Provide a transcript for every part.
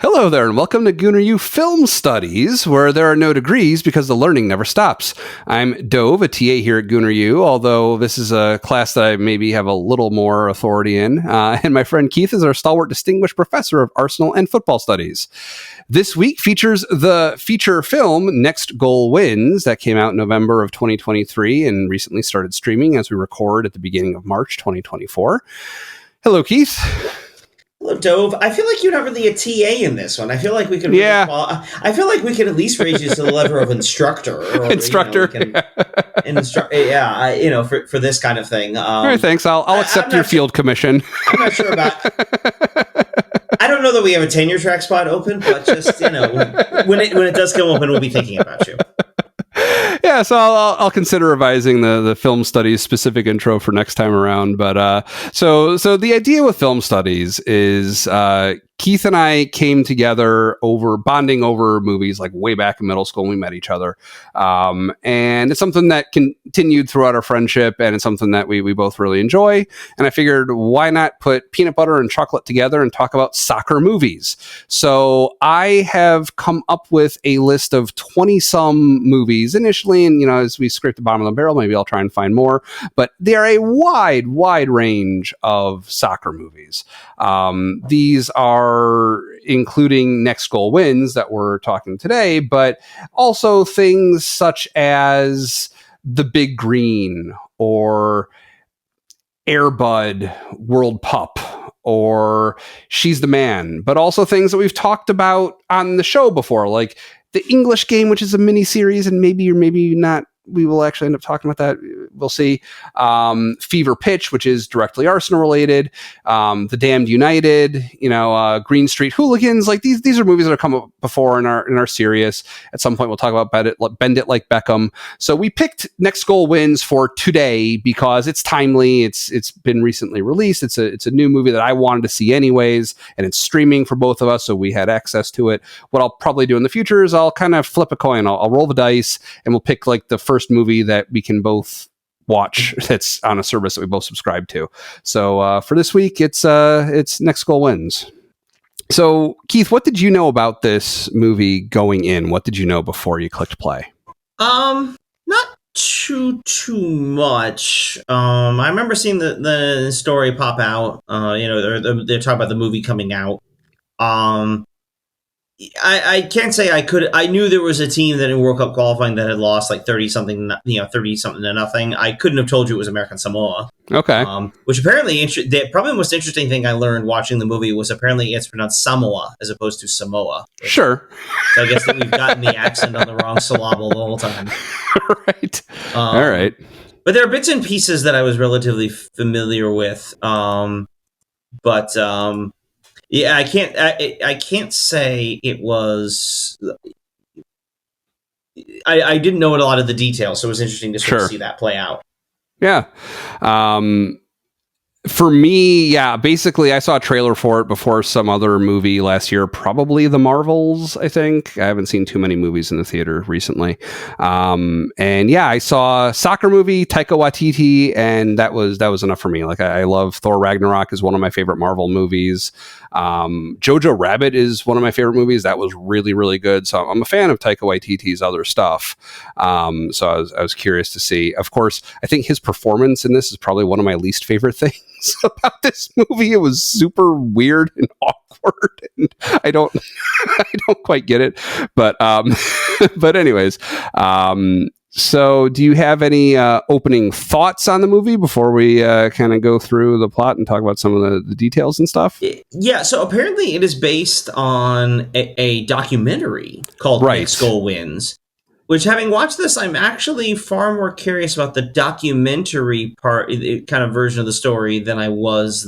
Hello there, and welcome to Gooner U Film Studies, where there are no degrees because the learning never stops. I'm Dove, a TA here at Gooner U, although this is a class that I maybe have a little more authority in. And my friend Keith is our stalwart distinguished professor of Arsenal and football studies. This week features the feature film Next Goal Wins that came out in November of 2023 and recently started streaming as we record at the beginning of March 2024. Hello, Keith. Hello, Dove. I feel like you're not really a TA in this one. I feel like we could. Really I feel like we could at least raise you to the level of instructor. Or, Instructor. For this kind of thing. All right, thanks. I'll accept your field commission. I'm not sure about. I don't know that we have a tenure track spot open, but just when it does come open, we'll be thinking about you. Yeah, so I'll consider revising the film studies specific intro for next time around. But so the idea with film studies is Keith and I came together bonding over movies like way back in middle school when we met each other. And it's something that continued throughout our friendship, and it's something that we both really enjoy. And I figured, why not put peanut butter and chocolate together and talk about soccer movies? So I have come up with a list of 20-some movies initially, and as we scrape the bottom of the barrel, maybe I'll try and find more. But they are a wide range of soccer movies. These are including Next Goal Wins that we're talking today, but also things such as The Big Green or Air Bud World Pup or She's the Man, but also things that we've talked about on the show before, like The English Game, which is a mini series, and maybe or maybe not. We will actually end up talking about that. We'll see. Fever Pitch, which is directly Arsenal related. The Damned United, Green Street Hooligans. Like these are movies that have come up before in our series. At some point, we'll talk about Bend It Like Beckham. So we picked Next Goal Wins for today because it's timely. It's been recently released. It's a new movie that I wanted to see anyways, and it's streaming for both of us, so we had access to it. What I'll probably do in the future is I'll kind of flip a coin. I'll roll the dice, and we'll pick like the first movie that we can both watch that's on a service that we both subscribe to. So for this week, it's Next Goal Wins. So Keith, what did you know about this movie going in? What did you know before you clicked play? Not too much. I remember seeing the story pop out. They're talking about the movie coming out. I can't say I could. I knew there was a team that in World Cup qualifying that had lost like 30-something to nothing. I couldn't have told you it was American Samoa. Okay. Which apparently, probably the most interesting thing I learned watching the movie was apparently it's pronounced Samoa as opposed to Samoa. Sure. So I guess that we've gotten the accent on the wrong syllable the whole time. Right. All right. But there are bits and pieces that I was relatively familiar with. Yeah, I can't say it was. I didn't know a lot of the details, so it was interesting to sort of see that play out. Yeah. For me, basically I saw a trailer for it before some other movie last year, probably The Marvels, I think. I haven't seen too many movies in the theater recently. I saw a soccer movie, Taika Waititi, and that was enough for me. Like I love Thor Ragnarok is one of my favorite Marvel movies. Jojo Rabbit is one of my favorite movies. That was really, really good. So I'm a fan of Taika Waititi's other stuff. So I was curious to see. Of course, I think his performance in this is probably one of my least favorite things about this movie. It was super weird and awkward, and I don't quite get it. But anyways, so do you have any opening thoughts on the movie before we kind of go through the plot and talk about some of the details and stuff? Yeah, so apparently it is based on a documentary called Next Goal Wins, which, having watched this, I'm actually far more curious about the documentary part, kind of version of the story, than I was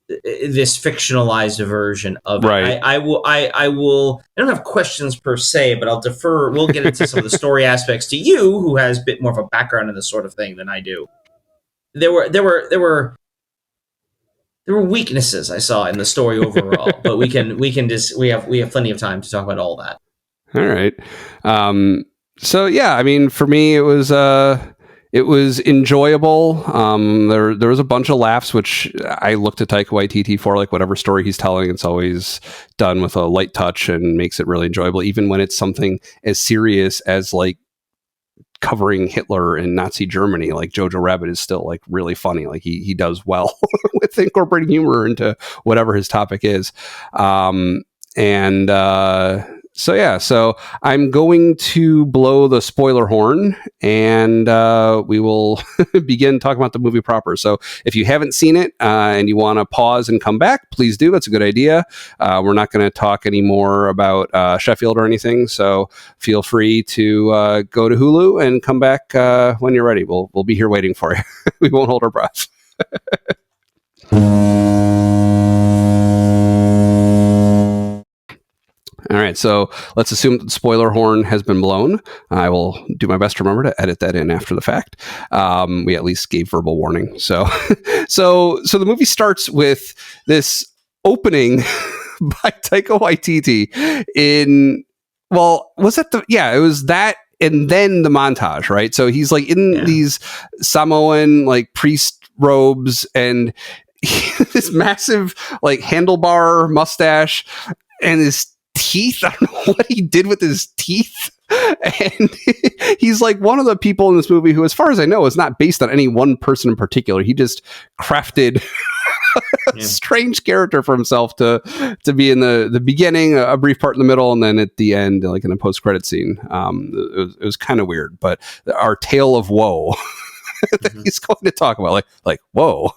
this fictionalized version of it. Right. I don't have questions per se, but I'll defer. We'll get into some of the story aspects to you, who has a bit more of a background in this sort of thing than I do. There were weaknesses I saw in the story overall, but we have plenty of time to talk about all that. All right. So yeah, I mean, for me, it was It was enjoyable. There was a bunch of laughs, which I looked at Taika Waititi for. Like, whatever story he's telling, it's always done with a light touch and makes it really enjoyable, even when it's something as serious as like covering Hitler and Nazi Germany. Like, Jojo Rabbit is still like really funny. Like, he does well with incorporating humor into whatever his topic is. So I'm going to blow the spoiler horn, and we will begin talking about the movie proper. So if you haven't seen it and you want to pause and come back, please do. That's a good idea. We're not going to talk anymore about Sheffield or anything, so feel free to go to Hulu and come back when you're ready. We'll be here waiting for you. We won't hold our breath. All right, so let's assume that the spoiler horn has been blown. I will do my best to remember to edit that in after the fact. We at least gave verbal warning. So the movie starts with this opening by Taika Waititi it was that, and then the montage, right? So he's like in these Samoan like priest robes and this massive like handlebar mustache and his teeth. I don't know what he did with his teeth. And he's like one of the people in this movie who, as far as I know, is not based on any one person in particular. He just crafted a strange character for himself to be in the beginning, a brief part in the middle, and then at the end, like in a post-credit scene. It was kind of weird, but our tale of woe that he's going to talk about, like whoa.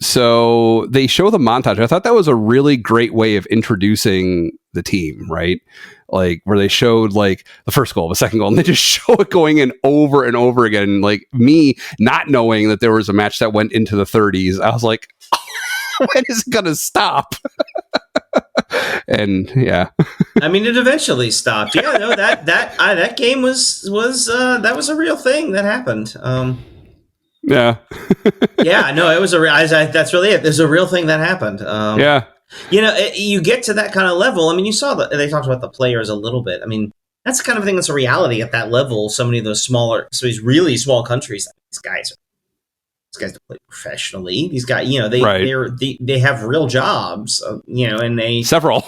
So they show the montage. I thought that was a really great way of introducing the team, right? Like, where they showed like the first goal, the second goal, and they just show it going in over and over again. And like, me not knowing that there was a match that went into the 30s, I was like, when is it gonna stop? And yeah, I mean, it eventually stopped. Yeah, no, that game was that was a real thing that happened. Yeah. Yeah, no, it was that's really it. There's a real thing that happened. Yeah. You know, you get to that kind of level. I mean, you saw that they talked about the players a little bit. I mean, that's the kind of thing that's a reality at that level. So many of these really small countries, these guys that play professionally. These guys, you know, they have real jobs, you know, and several.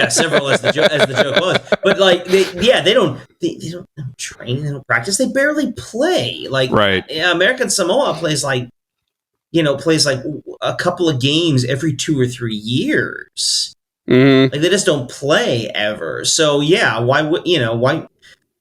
Several as the joke was. But like they don't train, they don't practice, they barely play. Like American Samoa plays like a couple of games every 2 or 3 years. Mm-hmm. Like, they just don't play ever. So yeah, why?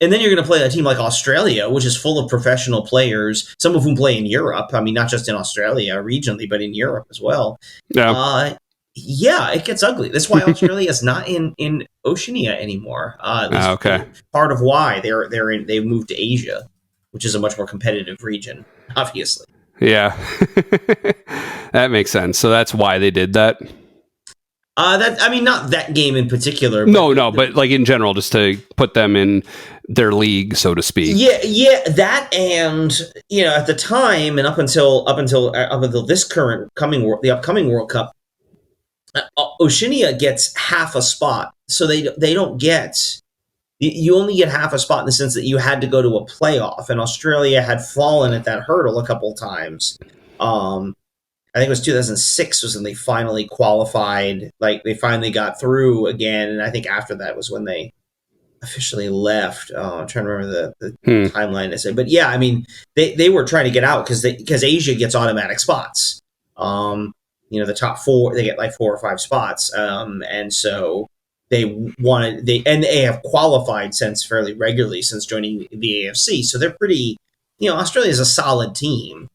And then you're going to play a team like Australia, which is full of professional players, some of whom play in Europe. I mean, not just in Australia regionally, but in Europe as well. Yeah. It gets ugly. That's why Australia is not in Oceania anymore. Okay. Part of why they've moved to Asia, which is a much more competitive region, obviously. Yeah. That makes sense. So that's why they did that. Not that game in particular. But like in general, just to put them in their league, so to speak. Yeah, that, and you know, at the time and up until this the upcoming World Cup, Oceania gets half a spot, so they don't get. You only get half a spot in the sense that you had to go to a playoff, and Australia had fallen at that hurdle a couple of times. I think it was 2006 was when they finally qualified. Like, they finally got through again, and I think after that was when they officially left. I'm trying to remember the timeline to say, but yeah, I mean, they were trying to get out because Asia gets automatic spots. You know, the top four, they get like 4 or 5 spots, and so they have qualified since fairly regularly since joining the AFC. So they're pretty. You know, Australia is a solid team.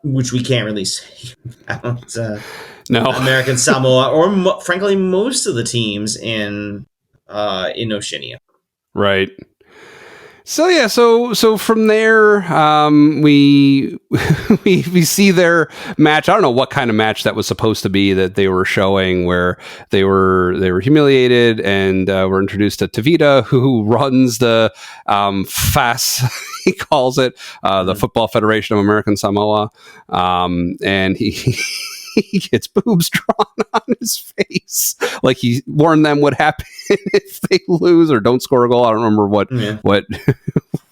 Which we can't really say about American Samoa or frankly most of the teams in Oceania. Right. So yeah, so from there, we see their match. I don't know what kind of match that was supposed to be that they were showing, where they were humiliated and were introduced to Tavita, who runs the FAS, he calls it, the Football Federation of American Samoa, and he he gets boobs drawn on his face. Like he warned them what happened if they lose or don't score a goal. I don't remember what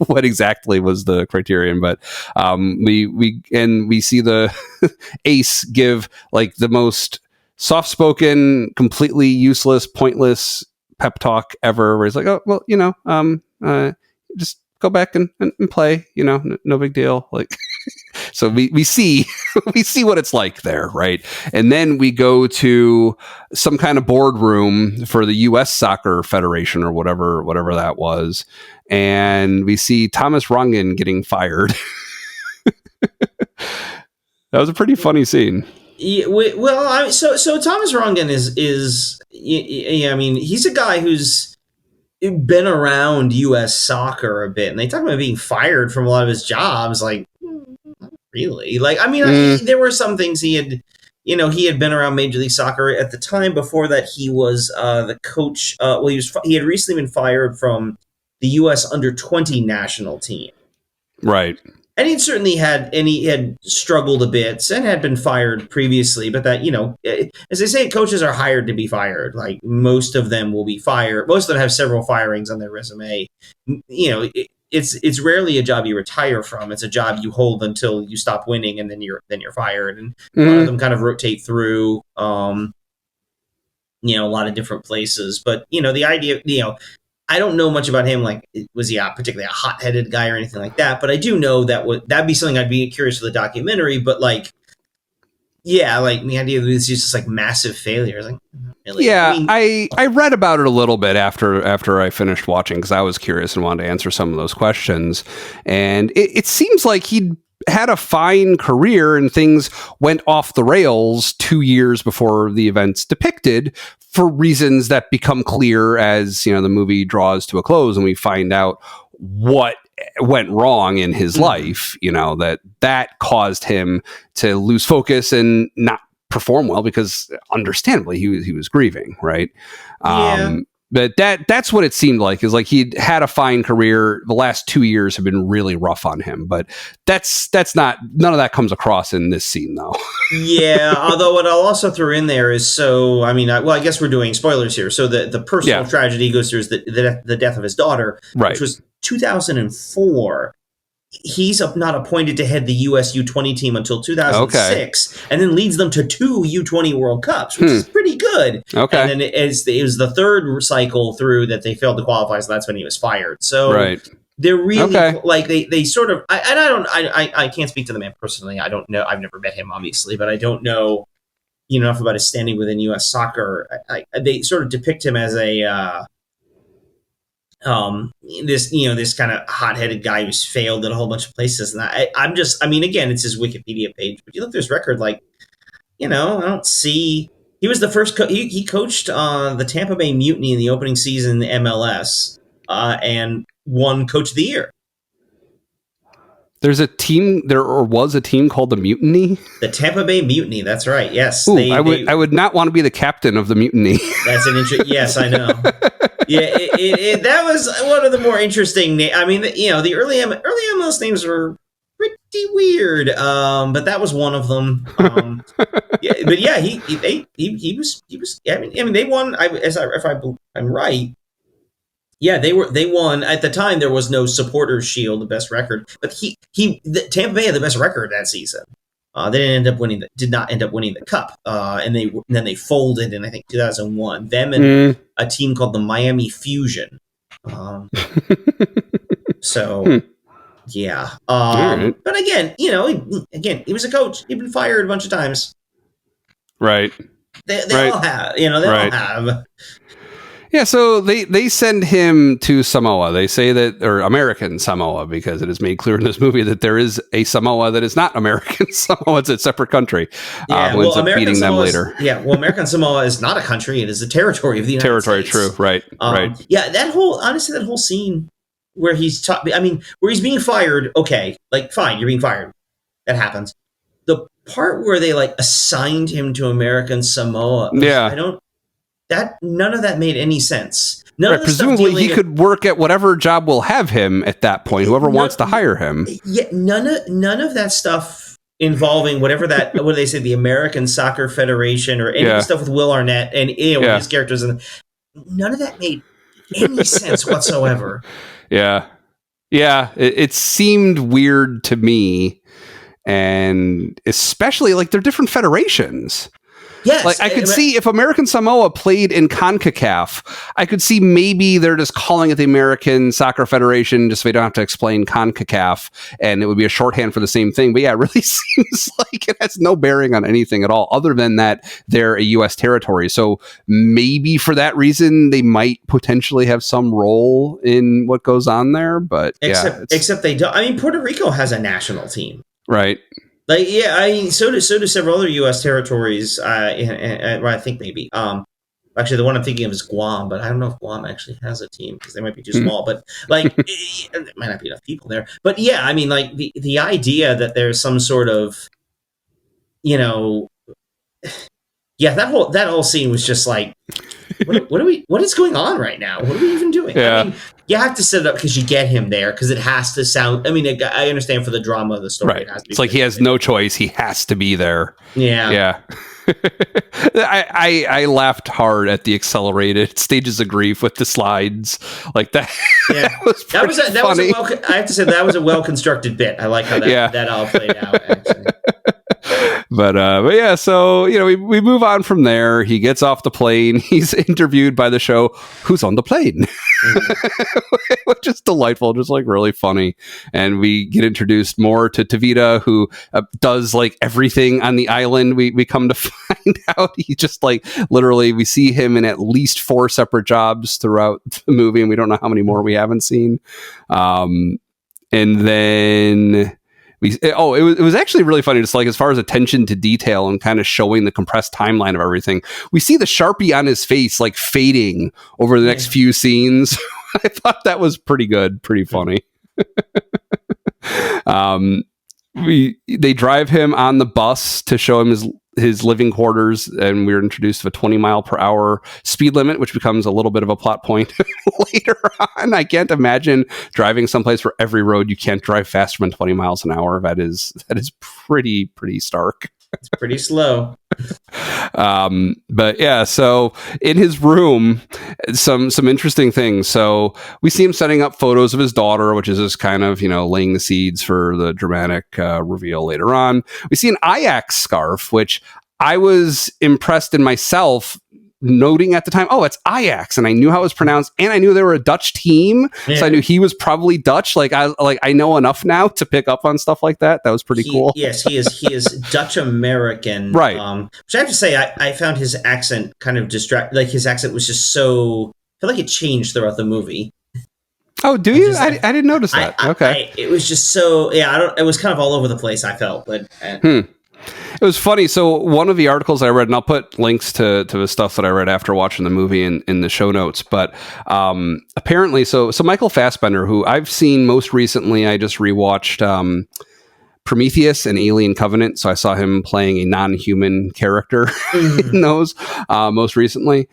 what exactly was the criterion, but we see the ace give like the most soft-spoken, completely useless, pointless pep talk ever, where he's like, oh, well, just go back and play, no big deal. Like, so we see we see what it's like there, right? And then we go to some kind of boardroom for the U.S. Soccer Federation or whatever that was, and we see Thomas Rongen getting fired. That was a pretty funny scene. Yeah, so Thomas Rongen is I mean, he's a guy who's been around U.S. soccer a bit, and they talk about being fired from a lot of his jobs. Like, really? Like, I mean, there were some things he had been around Major League Soccer at the time. Before that, he was the coach. He had recently been fired from the U.S. under-20 national team. Right. And he had struggled a bit and had been fired previously, but that, as they say, coaches are hired to be fired. Like, most of them will be fired. Most of them have several firings on their resume. It's rarely a job you retire from. It's a job you hold until you stop winning, and then you're fired. And a lot of them kind of rotate through, a lot of different places. But, the idea, I don't know much about him. Like, was he particularly a hot-headed guy or anything like that? But I do know that'd be something I'd be curious for the documentary. But like, yeah, like the idea that it's just like massive failures. Like, really? Yeah, I read about it a little bit after I finished watching, because I was curious and wanted to answer some of those questions. And it seems like he'd had a fine career and things went off the rails 2 years before the events depicted, for reasons that become clear as, the movie draws to a close and we find out what went wrong in his life, that caused him to lose focus and not perform well, because understandably he was grieving, right? Yeah. But that's what it seemed like, is like he'd had a fine career. The last 2 years have been really rough on him, but that's not, none of that comes across in this scene though. Yeah. Although what I'll also throw in there is, I guess we're doing spoilers here. So the personal tragedy he goes through is the death of his daughter, right, which was 2004. He's not appointed to head the U.S. U20 team until 2006, and then leads them to 2 U20 World Cups, which is pretty good. Okay. And then it was the third cycle through that they failed to qualify, so that's when he was fired. So they're really like they sort of. I can't speak to the man personally. I don't know. I've never met him, obviously, but I don't know enough about his standing within U.S. soccer. They sort of depict him as a. This kind of hot-headed guy who's failed at a whole bunch of places, and again, it's his Wikipedia page, but you look at his record, like, I don't see. He was the first. He coached the Tampa Bay Mutiny in the opening season in the MLS, and won Coach of the Year. Was a team called the Mutiny. The Tampa Bay Mutiny. That's right. Yes. Ooh, I would not want to be the captain of the Mutiny. That's an yes, I know. Yeah, that was one of the more interesting. I mean, the early MLS names were pretty weird, but that was one of them. He was. I mean, they won. If I'm right. Yeah, they won at the time. There was no Supporters Shield, the best record, but Tampa Bay had the best record that season. They did not end up winning the cup, and then they folded in, I think, 2001. Them and a team called the Miami Fusion. Yeah. Right. But again, he was a coach. He'd been fired a bunch of times. Right. They all have. They all have. Yeah, so they send him to Samoa. They say that, or American Samoa, because it is made clear in this movie that there is a Samoa that is not American Samoa. It's a separate country. Who ends up beating them later. American Samoa is not a country. It is a territory of the United States. True. Right. Yeah, that whole scene where where he's being fired. Okay, like, fine, you're being fired. That happens. The part where they assigned him to American Samoa. None of that made any sense. Presumably, he could work at whatever job will have him at that point. Whoever wants to hire him. Yeah, none of that stuff involving whatever that, what do they say, the American Soccer Federation or any of the stuff with Will Arnett and his characters, and none of that made any sense whatsoever. Yeah. It seemed weird to me, and especially like they're different federations. Yes. Like I could see if American Samoa played in CONCACAF, I could see maybe they're just calling it the American Soccer Federation just so we don't have to explain CONCACAF, and it would be a shorthand for the same thing. But yeah, it really seems like it has no bearing on anything at all other than that they're a U.S. territory. So maybe for that reason, they might potentially have some role in what goes on there. But except they don't. I mean, Puerto Rico has a national team. Right. Like, yeah, I mean, so do several other U.S. territories. I think maybe. Actually, the one I'm thinking of is Guam, but I don't know if Guam actually has a team because they might be too small. But like, there might not be enough people there. But yeah, I mean, like the idea that there's some sort of, that whole scene was just like, what is going on right now? What are we even doing? Yeah. I mean, you have to set it up because you get him there because it has to sound. I mean, I understand for the drama of the story. Right. It has to be, it's like he has no choice. He has to be there. Yeah. I laughed hard at the accelerated stages of grief with the slides like that. Yeah, that was funny. I have to say that was a well constructed bit. I like how that all played out. Actually. But yeah, so we move on from there. He gets off the plane. He's interviewed by the show. Who's on the plane? Which is delightful, just like really funny. And we get introduced more to Tavita, who does like everything on the island. We come to find out he just like literally we see him in at least 4 separate jobs throughout the movie, and we don't know how many more we haven't seen. And then. It was actually really funny, just like as far as attention to detail and kind of showing the compressed timeline of everything. We see the Sharpie on his face like fading over the next few scenes. I thought that was pretty good, pretty funny. They drive him on the bus to show him his living quarters, and we're introduced to a 20 mile per hour speed limit, which becomes a little bit of a plot point later on. I can't imagine driving someplace where every road you can't drive faster than 20 miles an hour. That is pretty stark. It's pretty slow. But yeah, so in his room, some interesting things. So we see him setting up photos of his daughter, which is just kind of, laying the seeds for the dramatic reveal later on. We see an Ajax scarf, which I was impressed in myself noting at the time, it's Ajax, and I knew how it was pronounced, and I knew they were a Dutch team, so I knew he was probably Dutch. I know enough now to pick up on stuff like that. That was pretty cool. Yes, he is Dutch American, right? Which I have to say, I found his accent kind of like his accent was just so. I feel like it changed throughout the movie. Oh, do you? I didn't notice that. Okay, it was just so. Yeah, it was kind of all over the place. I felt, but. It was funny. So one of the articles I read, and I'll put links to the stuff that I read after watching the movie in the show notes, but apparently, so Michael Fassbender, who I've seen most recently, I just rewatched Prometheus and Alien Covenant, so I saw him playing a non-human character in those most recently.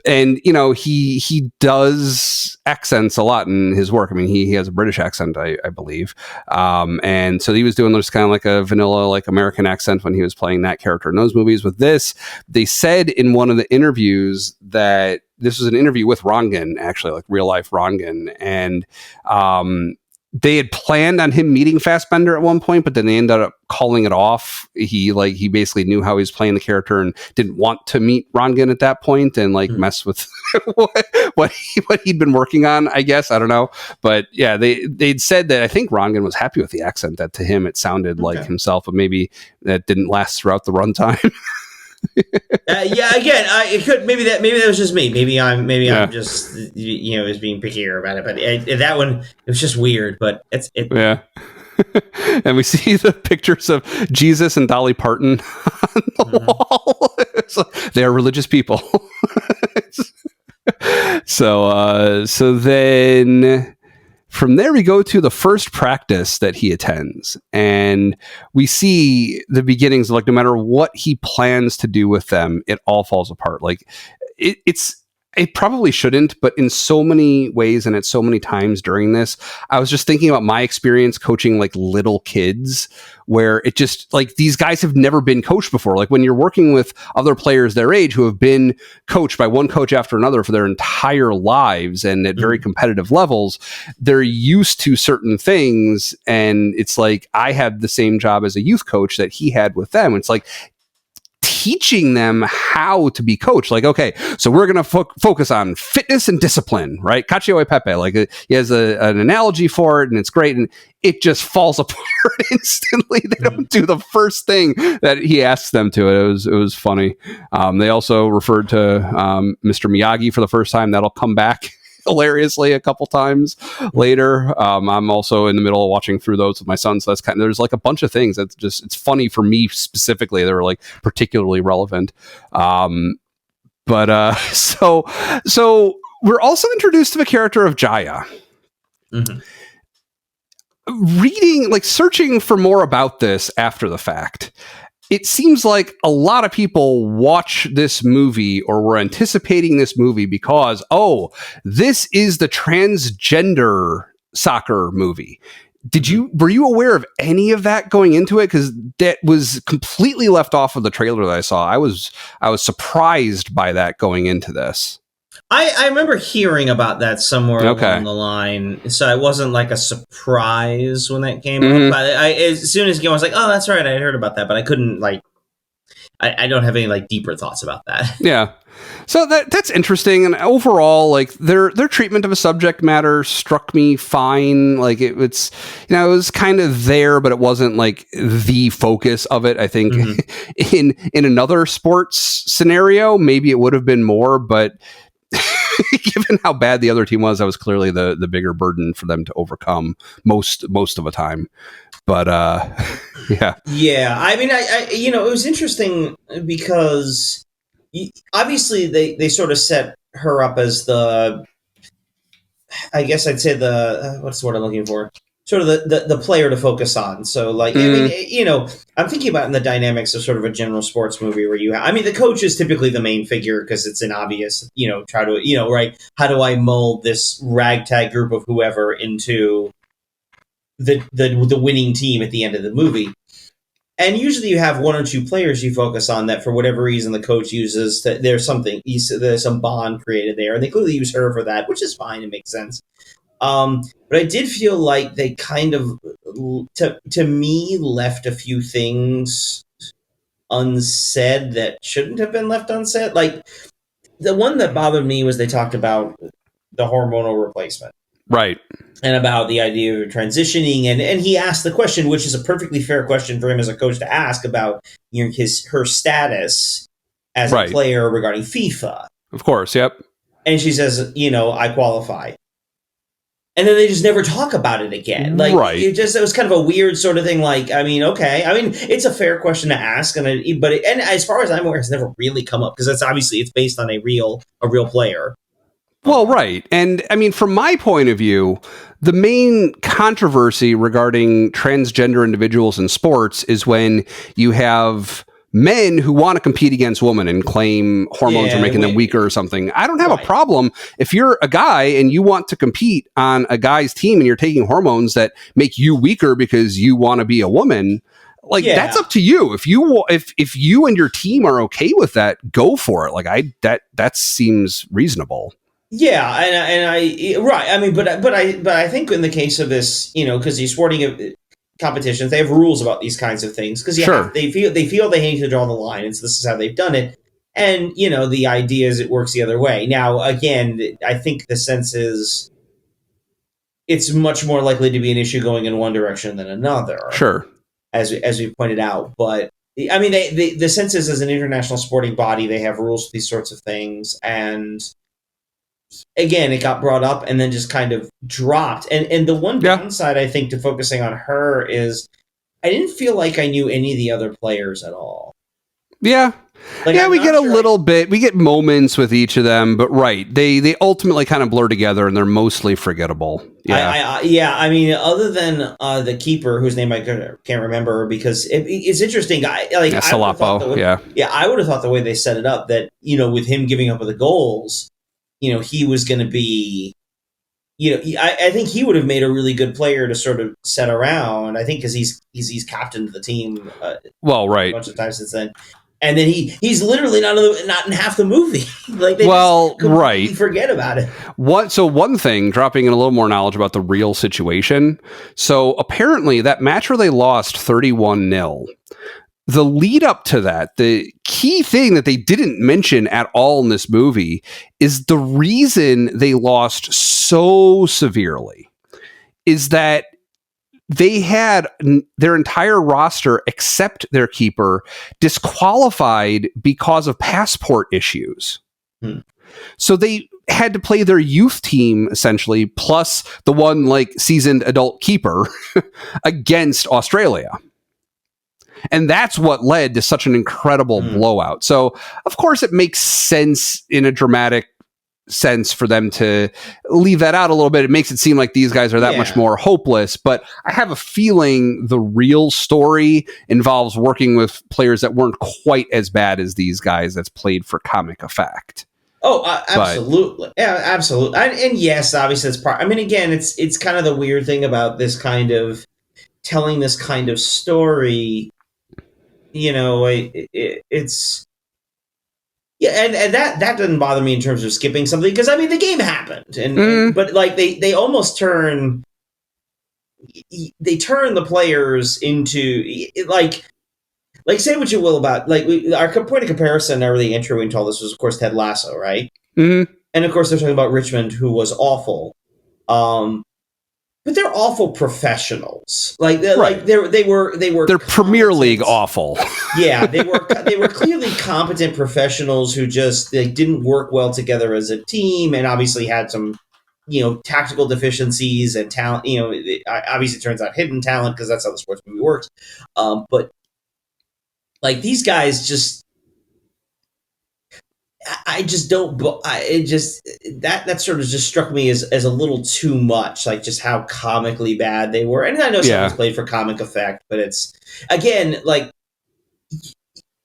And he does accents a lot in his work. I mean, he has a British accent, I believe. And so he was doing just kind of like a vanilla, like American accent when he was playing that character in those movies. With this, they said in one of the interviews that this was an interview with Rongan, actually, like real life Rongan, and they had planned on him meeting Fassbender at one point, but then they ended up calling it off. He basically knew how he was playing the character and didn't want to meet Rongan at that point and mess with what he'd been working on, I guess. I don't know. But yeah, they'd said that I think Rongan was happy with the accent, that to him it sounded like himself, but maybe that didn't last throughout the runtime. Yeah, again, it could maybe that was just me. Maybe I'm just is being pickier about it. But that one, it was just weird. But it's. Yeah. And we see the pictures of Jesus and Dolly Parton on the wall. They are religious people. So then. From there, we go to the first practice that he attends, and we see the beginnings of, no matter what he plans to do with them, it all falls apart. It's it probably shouldn't, but in so many ways and at so many times during this, I was just thinking about my experience coaching like little kids, where it just like these guys have never been coached before. Like when you're working with other players their age who have been coached by one coach after another for their entire lives and at very competitive levels, they're used to certain things. And it's like, I had the same job as a youth coach that he had with them. It's like, teaching them how to be coached. Like, okay, so we're going to focus on fitness and discipline, right? Cacio e Pepe, like he has an analogy for it and it's great. And it just falls apart instantly. They don't do the first thing that he asks them to. It was funny. They also referred to Mr. Miyagi for the first time. That'll come back hilariously a couple times later. I'm also in the middle of watching through those with my son, so that's there's like a bunch of things that's just, it's funny for me specifically. They were like particularly relevant. So we're also introduced to the character of Jaya. Reading, like searching for more about this after the fact, it seems like a lot of people watch this movie or were anticipating this movie because, oh, this is the transgender soccer movie. Were you aware of any of that going into it? Because that was completely left off of the trailer that I saw. I was surprised by that going into this. I remember hearing about that somewhere along the line, so it wasn't like a surprise when that came up. But as soon as it came, I was like, "Oh, that's right, I had heard about that," but I couldn't like. I don't have any like deeper thoughts about that. Yeah, so that's interesting, and overall, like their treatment of a subject matter struck me fine. Like it's it was kind of there, but it wasn't like the focus of it. I think in another sports scenario, maybe it would have been more, but. Given how bad the other team was, that was clearly the bigger burden for them to overcome most of the time. But yeah. I mean, I it was interesting because obviously they sort of set her up as the, I guess I'd say the what's the word I'm looking for? Sort of the player to focus on. So like, I mean, I'm thinking about in the dynamics of sort of a general sports movie where the coach is typically the main figure because it's an obvious, try to, right. How do I mold this ragtag group of whoever into the winning team at the end of the movie? And usually you have one or two players you focus on that for whatever reason the coach uses that there's some bond created there. And they clearly use her for that, which is fine. It makes sense. But I did feel like they kind of, to me, left a few things unsaid that shouldn't have been left unsaid. Like, the one that bothered me was they talked about the hormonal replacement. Right. And about the idea of transitioning. And he asked the question, which is a perfectly fair question for him as a coach to ask about her status as a player regarding FIFA. Of course, yep. And she says, I qualify. And then they just never talk about it again. Like, it was kind of a weird sort of thing. Like, I mean, okay. I mean, it's a fair question to ask. And as far as I'm aware, it's never really come up because it's based on a real player. Well, right. And I mean, from my point of view, the main controversy regarding transgender individuals in sports is when you have men who want to compete against women and claim hormones are making them weaker or something. I don't have a problem if you're a guy and you want to compete on a guy's team and you're taking hormones that make you weaker because you want to be a woman. Like that's up to you. If you and your team are okay with that, go for it. Like that seems reasonable. Yeah, and I right. I mean, but I think in the case of this, because these sporting competitions, they have rules about these kinds of things because they feel they need to draw the line, and so this is how they've done it. And the idea is it works the other way. Now, again, I think the sense is it's much more likely to be an issue going in one direction than another. Sure, as we pointed out, but. I mean, the sense is as an international sporting body, they have rules for these sorts of things, and again, it got brought up and then just kind of dropped. And the one downside, I think, to focusing on her is I didn't feel like I knew any of the other players at all. Yeah. Like, we get a little bit. We get moments with each of them, but they ultimately kind of blur together, and they're mostly forgettable. Yeah, I mean, other than the keeper, whose name I can't remember, because it's interesting. Salapo. I would have thought the way they set it up that with him giving up the goals, he was going to be, I think he would have made a really good player to sort of set around. I think because he's captained the team a bunch of times since then. And then he's literally not in half the movie. Like they just completely forget about it. So one thing, dropping in a little more knowledge about the real situation. So apparently that match where they lost 31-0, the lead up to that, the key thing that they didn't mention at all in this movie is the reason they lost so severely is that they had their entire roster, except their keeper, disqualified because of passport issues. So they had to play their youth team, essentially, plus the one seasoned adult keeper against Australia. And that's what led to such an incredible blowout. So, of course, it makes sense in a dramatic sense for them to leave that out a little bit. It makes it seem like these guys are that much more hopeless. But I have a feeling the real story involves working with players that weren't quite as bad as these guys that's played for comic effect. Oh, absolutely. Absolutely. And yes, obviously, it's part. I mean, again, it's kind of the weird thing about this kind of telling this kind of story. It's and that doesn't bother me in terms of skipping something because I mean the game happened but they almost turn the players into like say what you will about our point of comparison early intro into all this was of course Ted Lasso, right? And of course they're talking about Richmond, who was awful. But they're awful professionals. They were. They're Premier League awful. Yeah, they were clearly competent professionals who just didn't work well together as a team, and obviously had some, tactical deficiencies and talent. Obviously, it turns out hidden talent because that's how the sports movie works. But these guys just. I just don't. That sort of just struck me as a little too much, just how comically bad they were. And I know someone's played for comic effect, but it's again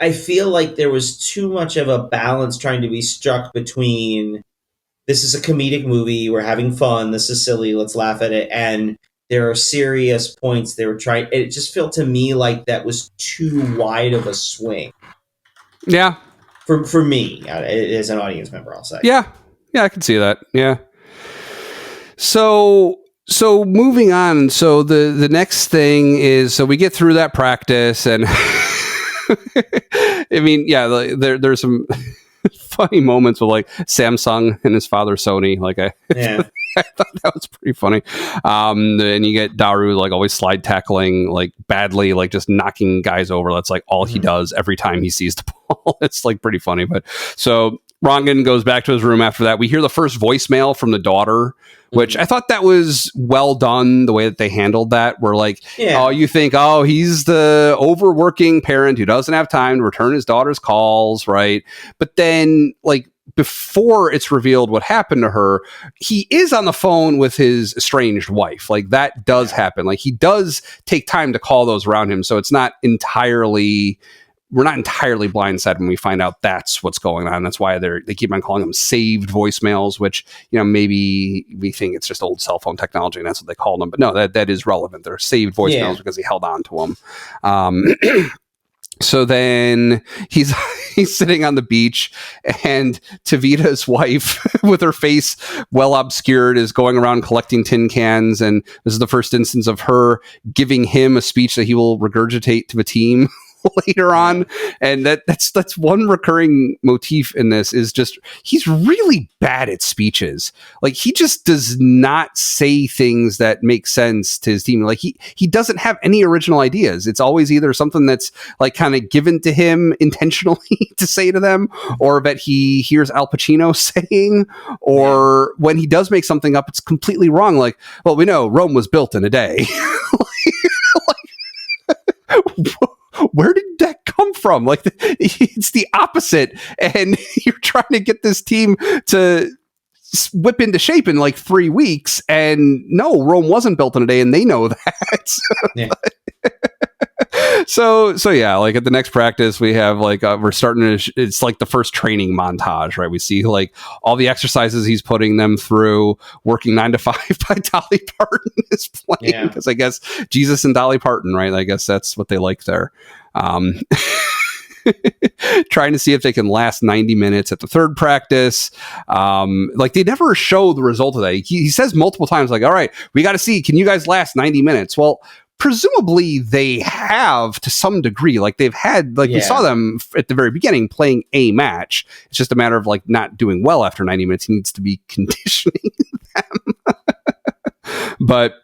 I feel like there was too much of a balance trying to be struck between this is a comedic movie, we're having fun, this is silly, let's laugh at it, and there are serious points they were trying. It just felt to me like that was too wide of a swing. Yeah. For me, as an audience member, I'll say. Yeah, I can see that. Yeah. So moving on. So the next thing is, so we get through that practice, and I mean, there's some funny moments with Samsung and his father Sony. I thought that was pretty funny. And you get Daru always slide tackling badly, just knocking guys over. That's all he does every time he sees the ball. It's pretty funny. But so Rangan goes back to his room after that. We hear the first voicemail from the daughter, which I thought that was well done, the way that they handled that. Where you think, he's the overworking parent who doesn't have time to return his daughter's calls, right? But then before it's revealed what happened to her, he is on the phone with his estranged wife. That does happen. He does take time to call those around him. So it's not entirely, we're not entirely blindsided when we find out that's what's going on. That's why they keep on calling them saved voicemails, which, maybe we think it's just old cell phone technology and that's what they call them. But no, that is relevant. They're saved voicemails because he held on to them. So then he's sitting on the beach, and Tavita's wife, with her face well obscured, is going around collecting tin cans. And this is the first instance of her giving him a speech that he will regurgitate to the team later on. And that's one recurring motif in this is just he's really bad at speeches. He just does not say things that make sense to his team. He doesn't have any original ideas. It's always either something that's kind of given to him intentionally to say to them, or that he hears Al Pacino saying, or when he does make something up, it's completely wrong. Well, we know Rome was built in a day. Where did that come from? It's the opposite. And you're trying to get this team to whip into shape in 3 weeks. And no, Rome wasn't built in a day, and they know that. Yeah. So yeah, like at the next practice, we have like we're starting to. It's like the first training montage, right? We see like all the exercises he's putting them through. Working 9 to 5 by Dolly Parton is playing because I guess Jesus and Dolly Parton, right? I guess that's what they like there. Trying to see if they can last 90 minutes at the third practice. Like they never show the result of that. He says multiple times, like, all right, we got to see, can you guys last 90 minutes? Well, presumably they have to some degree. Like they've had, like we saw them at the very beginning playing a match. It's just a matter of like not doing well after 90 minutes. He needs to be conditioning them. But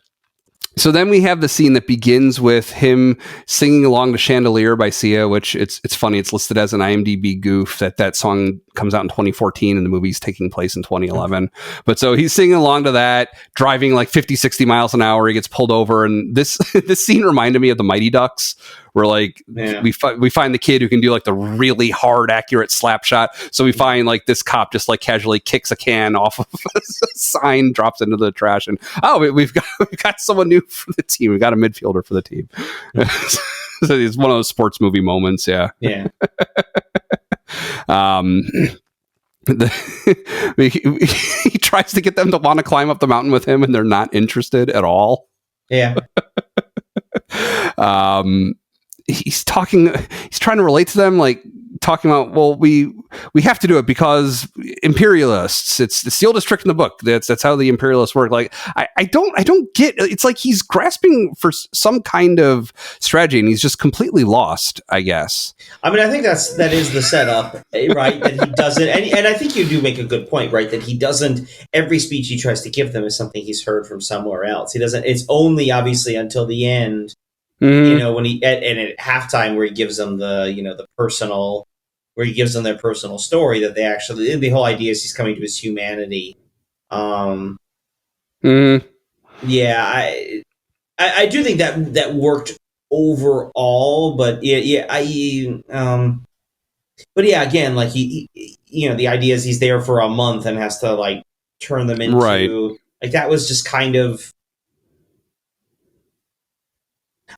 so then we have the scene that begins with him singing along to Chandelier by Sia, which it's funny. It's listed as an IMDb goof that song comes out in 2014 and the movie's taking place in 2011. But so he's singing along to that, driving like 50, 60 miles an hour. He gets pulled over. And this scene reminded me of the Mighty Ducks, where like we find the kid who can do like the really hard, accurate slap shot. So we find like this cop just like casually kicks a can off of a sign, drops into the trash, and we've got someone new for the team. We've got a midfielder for the team. So it's one of those sports movie moments. Yeah. He tries to get them to want to climb up the mountain with him, and they're not interested at all. He's trying to relate to them, like talking about, well, we have to do it because imperialists, it's the oldest trick in the book. That's how the imperialists work. Like, I don't get, it's like he's grasping for some kind of strategy and he's just completely lost, I guess. I mean, I think that is the setup, right? That he doesn't, and I think you do make a good point, right? That he doesn't, every speech he tries to give them is something he's heard from somewhere else. He doesn't, it's only obviously until the end, you know, when at halftime where he gives them the personal, where he gives them their personal story, that they actually, the whole idea is he's coming to his humanity. Yeah, I do think that worked overall, but but yeah, again, like he the idea is he's there for a month and has to like turn them into like, that was just kind of,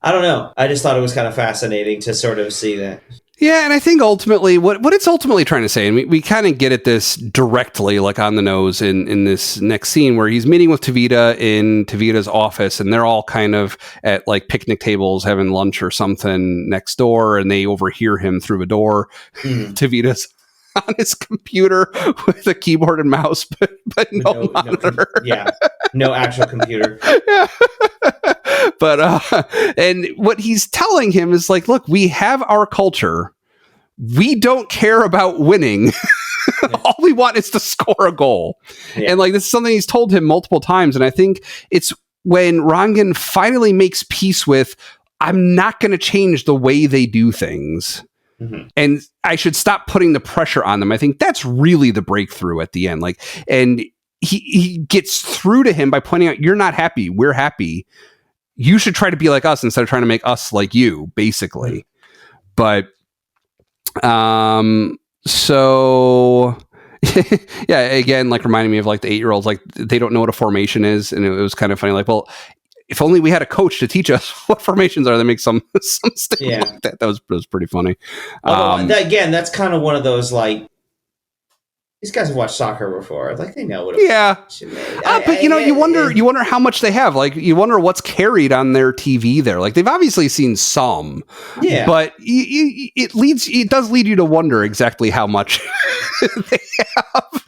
I don't know. I just thought it was kind of fascinating to sort of see that. Yeah, and I think ultimately what it's ultimately trying to say, and we kind of get at this directly, like on the nose in this next scene where he's meeting with Tavita in Tavita's office, and they're all kind of at like picnic tables having lunch or something next door, and they overhear him through a door. Tavita's on his computer with a keyboard and mouse, but no monitor. No actual computer. Yeah. But and what he's telling him is like, look, we have our culture. We don't care about winning. All we want is to score a goal. And like, this is something he's told him multiple times. And I think it's when Rangan finally makes peace with, I'm not going to change the way they do things. And I should stop putting the pressure on them. I think that's really the breakthrough at the end. Like, and he gets through to him by pointing out, you're not happy. We're happy. You should try to be like us instead of trying to make us like you, basically. But, so yeah, again, like reminding me of like the 8-year-olds, like they don't know what a formation is. And it was kind of funny. Like, well, if only we had a coach to teach us what formations are, that make some statement like that. That was pretty funny. Again, that's kind of one of those, like, these guys have watched soccer before. Like, they know what. But you wonder how much they have. Like, you wonder what's carried on their TV there. Like, they've obviously seen some. Yeah. But it does lead you to wonder exactly how much they have.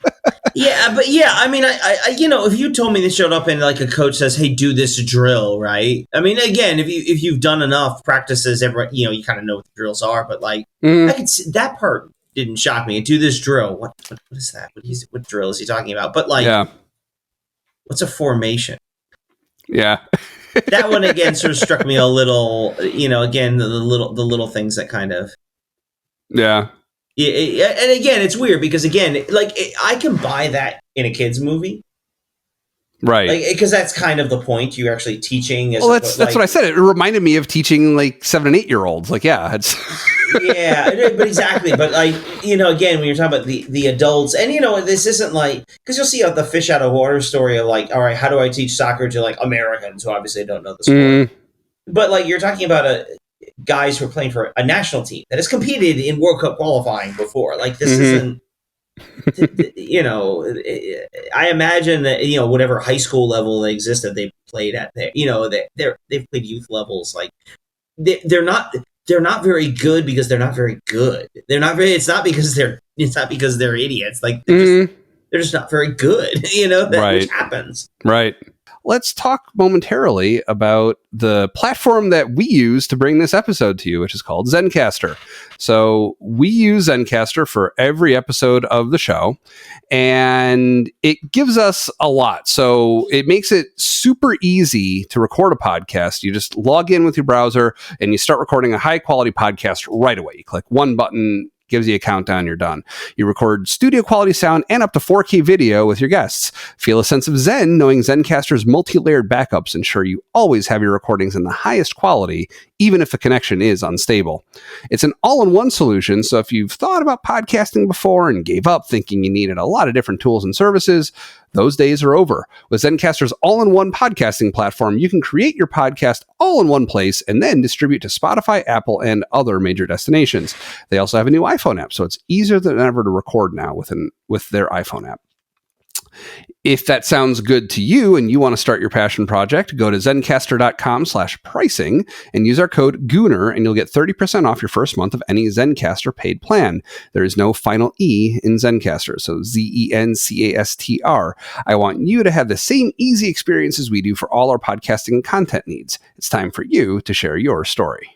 I mean, I if you told me they showed up and like a coach says, "Hey, do this drill," right? I mean, again, if you've done enough practices, you kind of know what the drills are. But like, I could see that part. Didn't shock me. Do this drill. What is that? What drill is he talking about? But like, what's a formation? Yeah, that one again sort of struck me a little. Again, the little things that kind of. Yeah. And again, it's weird because again, like I can buy that in a kids movie. Right. Like, because that's kind of the point. You're actually teaching. That's what I said. It reminded me of teaching like 7 and 8-year-olds. Like, it's. But exactly. But like, again, when you're talking about the adults, and this isn't like, because you'll see the fish out of water story of like, all right, how do I teach soccer to like Americans who obviously don't know the sport? But like, you're talking about guys who are playing for a national team that has competed in World Cup qualifying before. Like, this isn't, I imagine that, whatever high school level they existed, they played at there, they've played youth levels. Like, they're not very good because they're not very good. They're not very, it's not because they're idiots. Like, they're just not very good, which happens. Right. Let's talk momentarily about the platform that we use to bring this episode to you, which is called Zencastr. So we use Zencastr for every episode of the show, and it gives us a lot. So it makes it super easy to record a podcast. You just log in with your browser and you start recording a high quality podcast right away. You click one button, gives you a countdown, you're done. You record studio quality sound and up to 4K video with your guests. Feel a sense of zen knowing Zencastr's multi-layered backups ensure you always have your recordings in the highest quality, even if the connection is unstable. It's an all-in-one solution, so if you've thought about podcasting before and gave up thinking you needed a lot of different tools and services, those days are over. With Zencastr's all-in-one podcasting platform, you can create your podcast all in one place and then distribute to Spotify, Apple, and other major destinations. They also have a new iPhone app, so it's easier than ever to record now with their iPhone app. If that sounds good to you and you want to start your passion project, go to zencastr.com/pricing and use our code Gooner and you'll get 30% off your first month of any Zencastr paid plan. There is no final E in Zencastr, so Zencastr. I want you to have the same easy experience as we do for all our podcasting and content needs. It's time for you to share your story.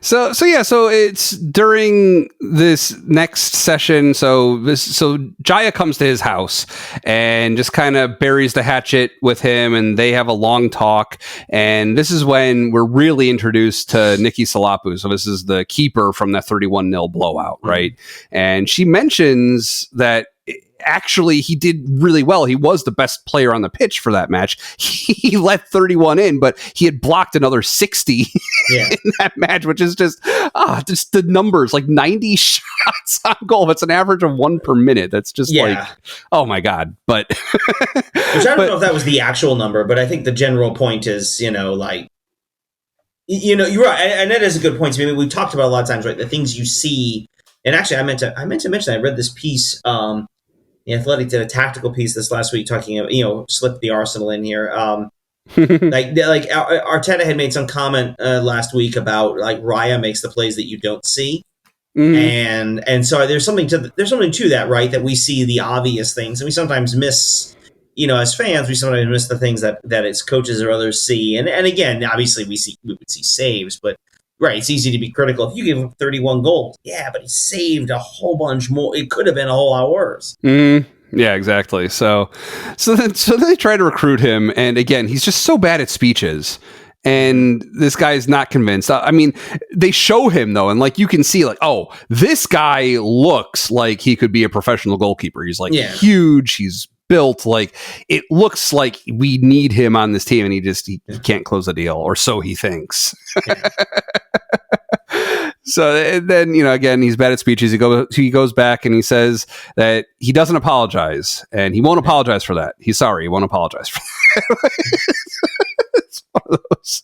So it's during this next session. So Jaya comes to his house and just kind of buries the hatchet with him, and they have a long talk. And this is when we're really introduced to Nikki Salapu. So this is the keeper from that 31-0 blowout, right? And she mentions that actually he did really well. He was the best player on the pitch for that match. He let 31 in, but he had blocked another 60 in that match, which is just the numbers, like 90 shots on goal. It's an average of 1 per minute. That's just like, oh my God. But which I don't know if that was the actual number, but I think the general point is, you're right. And that is a good point. I mean, we've talked about a lot of times, right? The things you see, and actually I meant to mention, I read this piece, The Athletic did a tactical piece this last week talking about, slip the Arsenal in here. Like Arteta had made some comment last week about like Raya makes the plays that you don't see. And so there's something to that, right? That we see the obvious things and we sometimes miss, as fans, we sometimes miss the things that its coaches or others see. And again, obviously we would see saves, but right, it's easy to be critical. If you give him 31 goals, but he saved a whole bunch more. It could have been a whole lot worse. Yeah, exactly. So they try to recruit him, and again, he's just so bad at speeches. And this guy's not convinced. I mean, they show him though, and like you can see, like, oh, this guy looks like he could be a professional goalkeeper. He's like huge. He's built, like it looks like we need him on this team, and he can't close the deal, or so he thinks. So then, again, he's bad at speeches. He goes back and he says that he doesn't apologize, and he won't apologize for that. He's sorry. He won't apologize for that. It's one of those.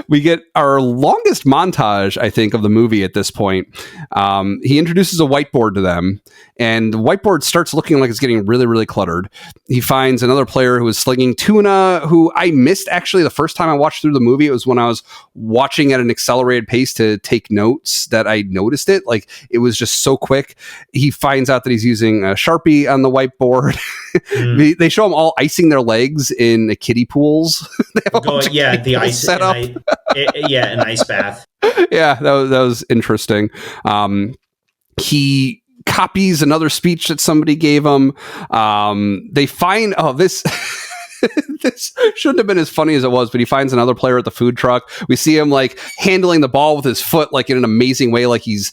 We get our longest montage, I think, of the movie at this point. He introduces a whiteboard to them, and the whiteboard starts looking like it's getting really, really cluttered. He finds another player who is slinging tuna, who I missed actually the first time I watched through the movie. It was when I was watching at an accelerated pace to take notes that I noticed it. Like, it was just so quick. He finds out that he's using a Sharpie on the whiteboard. They show them all icing their legs in kiddie pools. They have the ice set up. An ice bath. Yeah, that was interesting. He copies another speech that somebody gave him. They find this. This shouldn't have been as funny as it was, but he finds another player at the food truck. We see him like handling the ball with his foot, like in an amazing way, like he's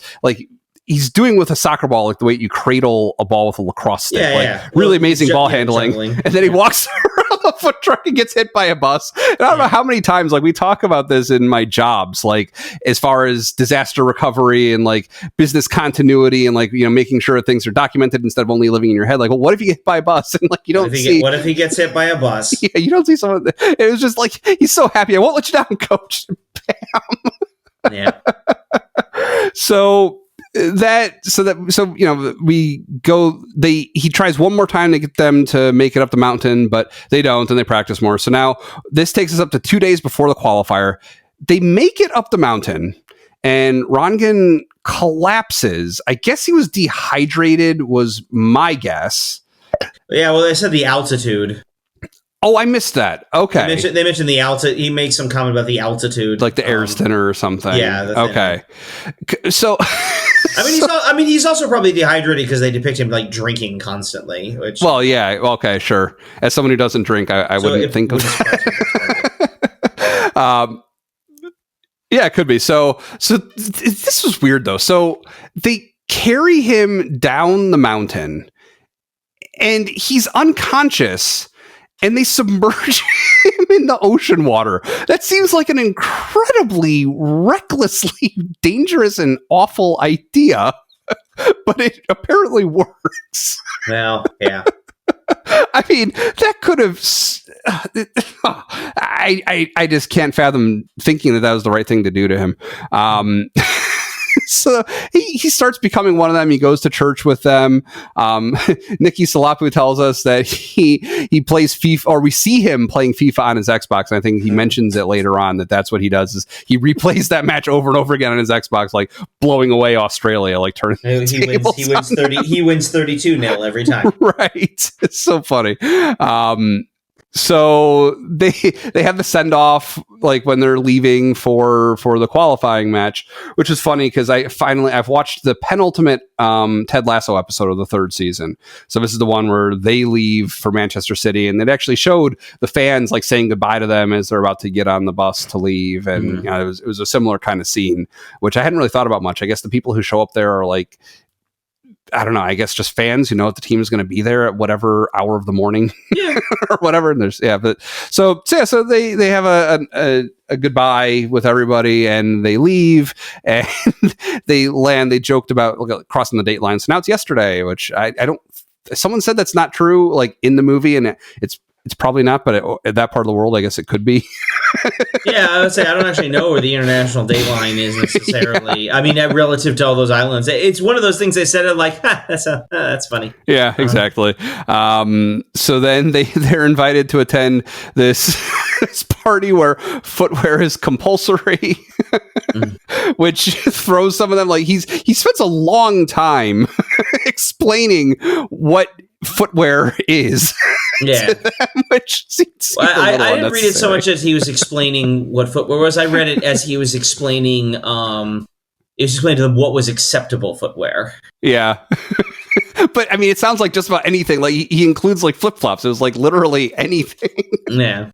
doing with a soccer ball, like the way you cradle a ball with a lacrosse stick. Really amazing ball handling. And then he walks around the foot truck and gets hit by a bus. And I don't know how many times, like, we talk about this in my jobs, like, as far as disaster recovery and like business continuity and like, you know, making sure things are documented instead of only living in your head. Like, well, what if you get hit by a bus and like you don't see? What if he gets hit by a bus? Yeah, you don't see someone. It was just like, he's so happy. I won't let you down, coach. Bam. Yeah. So you know, we go. He tries one more time to get them to make it up the mountain, but they don't, and they practice more. So now this takes us up to 2 days before the qualifier. They make it up the mountain, and Rongen collapses. I guess he was dehydrated, was my guess. Yeah, well, they said the altitude. Oh, I missed that. Okay. They mentioned the altitude. He makes some comment about the altitude. Like the air thinner or something. Yeah. Okay. So... he's also probably dehydrated because they depict him like drinking constantly. Which, well, yeah, okay, sure. As someone who doesn't drink, I wouldn't think of that. Yeah, it could be. So this was weird though. So they carry him down the mountain, and he's unconscious, and they submerge him in the ocean water. That seems like an incredibly recklessly dangerous and awful idea, but it apparently works. Well, yeah. I mean, that could have... I just can't fathom thinking that was the right thing to do to him. So he starts becoming one of them. He goes to church with them. Nikki Salapu tells us that he plays FIFA, or we see him playing FIFA on his Xbox. And I think he mentions it later on that's what he does, is he replays that match over and over again on his Xbox, like blowing away Australia, like turning. He wins 32-0 every time. Right. It's so funny. So they have the send off like when they're leaving for the qualifying match, which is funny because I've watched the penultimate Ted Lasso episode of the 3rd season. So this is the one where they leave for Manchester City, and it actually showed the fans like saying goodbye to them as they're about to get on the bus to leave, and you know, it was a similar kind of scene, which I hadn't really thought about much. I guess the people who show up there are like, I don't know, I guess just fans who know that the team is going to be there at whatever hour of the morning, or whatever. And there's, so they have a goodbye with everybody, and they leave, and they land. They joked about crossing the date line. So now it's yesterday, which I don't, someone said that's not true, like in the movie, and it's probably not, but at that part of the world, I guess it could be. Yeah, I would say I don't actually know where the international date line is necessarily. Yeah. I mean, relative to all those islands, it's one of those things they said it like, that's funny. Yeah, exactly. So then they're invited to attend this party where footwear is compulsory, which throws some of them, like he spends a long time explaining what footwear is. Yeah. To them, which seems I didn't read it so much as he was explaining what footwear was. I read it as he was explaining to them what was acceptable footwear. Yeah. But I mean, it sounds like just about anything. Like he includes like flip-flops. It was like literally anything. Yeah.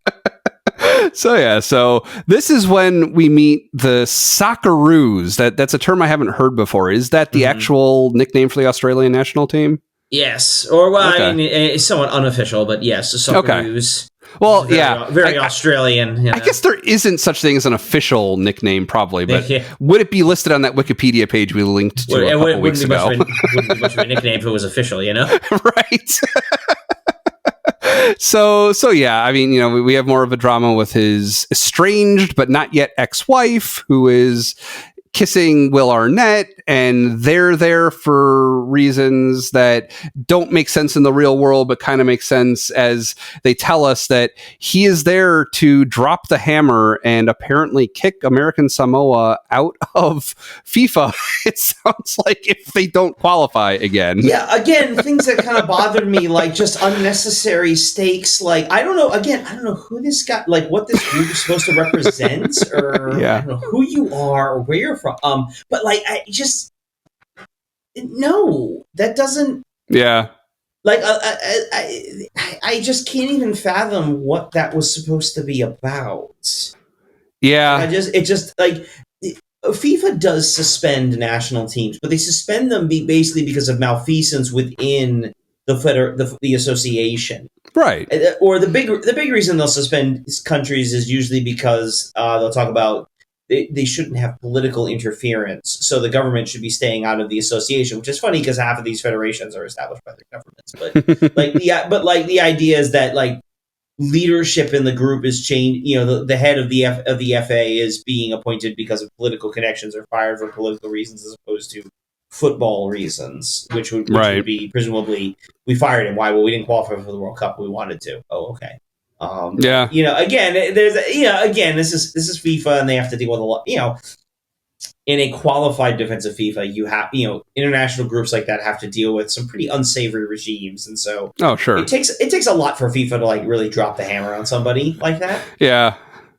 So this is when we meet the Socceroos. That's a term I haven't heard before. Is that the actual nickname for the Australian national team? Yes, or well, okay. I mean, it's somewhat unofficial, but yes, the Socceroos. Okay. Well, very Australian. You know. I guess there isn't such thing as an official nickname, probably, but would it be listed on that Wikipedia page we linked to a couple weeks ago? Wouldn't be much of a nickname if it was official, you know? Right. So yeah, I mean, you know, we have more of a drama with his estranged but not yet ex-wife, who is kissing Will Arnett, and they're there for reasons that don't make sense in the real world, but kind of make sense as they tell us that he is there to drop the hammer and apparently kick American Samoa out of FIFA. It sounds like if they don't qualify again. Yeah, again, things that kind of bothered me, like just unnecessary stakes. Like, I don't know who this guy, like what this group is supposed to represent, or I don't know who you are or where you're from. But like, that doesn't. Yeah. Like, I just can't even fathom what that was supposed to be about. Yeah. FIFA does suspend national teams, but they suspend them basically because of malfeasance within the association. Right. Or the big reason they'll suspend countries is usually because they'll talk about they shouldn't have political interference, so the government should be staying out of the association, which is funny because half of these federations are established by their governments. But the idea is that like leadership in the group is changed. You know, the head of the FA is being appointed because of political connections or fired for political reasons, as opposed to football reasons, which would be presumably we fired him. Why? Well, we didn't qualify for the World Cup. We wanted to. Oh, okay. Yeah. You know, again, this is FIFA, and they have to deal with a lot. You know, in a qualified defensive FIFA, you have international groups like that have to deal with some pretty unsavory regimes, and so it takes a lot for FIFA to like really drop the hammer on somebody like that. Yeah.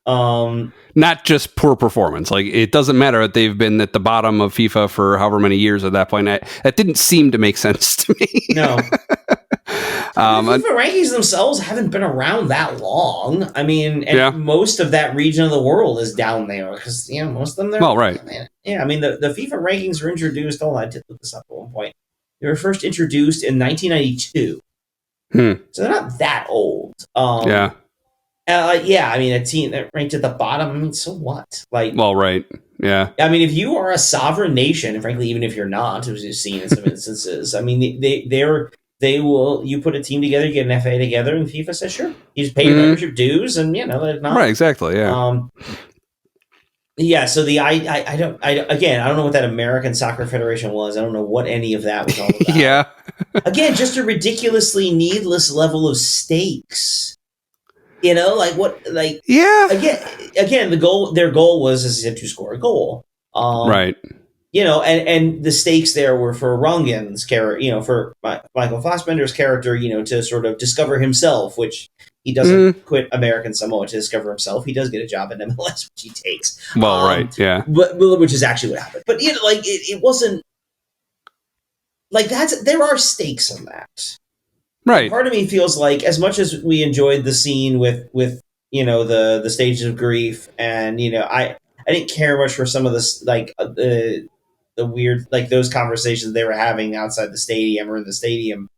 Not just poor performance. Like, it doesn't matter that they've been at the bottom of FIFA for however many years at that point. That didn't seem to make sense to me. No. FIFA rankings themselves haven't been around that long. I mean, and most of that region of the world is down there because most of them. Yeah, I mean the FIFA rankings were introduced. Hold on, I did look this up at one point. They were first introduced in 1992, so they're not that old. I mean, a team that ranked at the bottom. I mean, so what? Like, yeah. I mean, if you are a sovereign nation, and frankly, even if you're not, as we've seen in some instances, I mean, they will. You put a team together, you get an FA together, and FIFA says, sure, you just pay your membership dues, and they're not right. Exactly. Yeah. So I don't know what that American Soccer Federation was. I don't know what any of that was all about. Yeah. Again, just a ridiculously needless level of stakes. Again, their goal was, as I said, to score a goal. Right. And the stakes there were for Rungen's character, for Michael Fassbender's character, to sort of discover himself, which he doesn't quit American Samoa to discover himself. He does get a job at MLS, which he takes. Yeah. But which is actually what happened. But it wasn't like there are stakes in that. Right. Part of me feels like, as much as we enjoyed the scene with the stages of grief, and I didn't care much for some of this, like the weird, like those conversations they were having outside the stadium or in the stadium.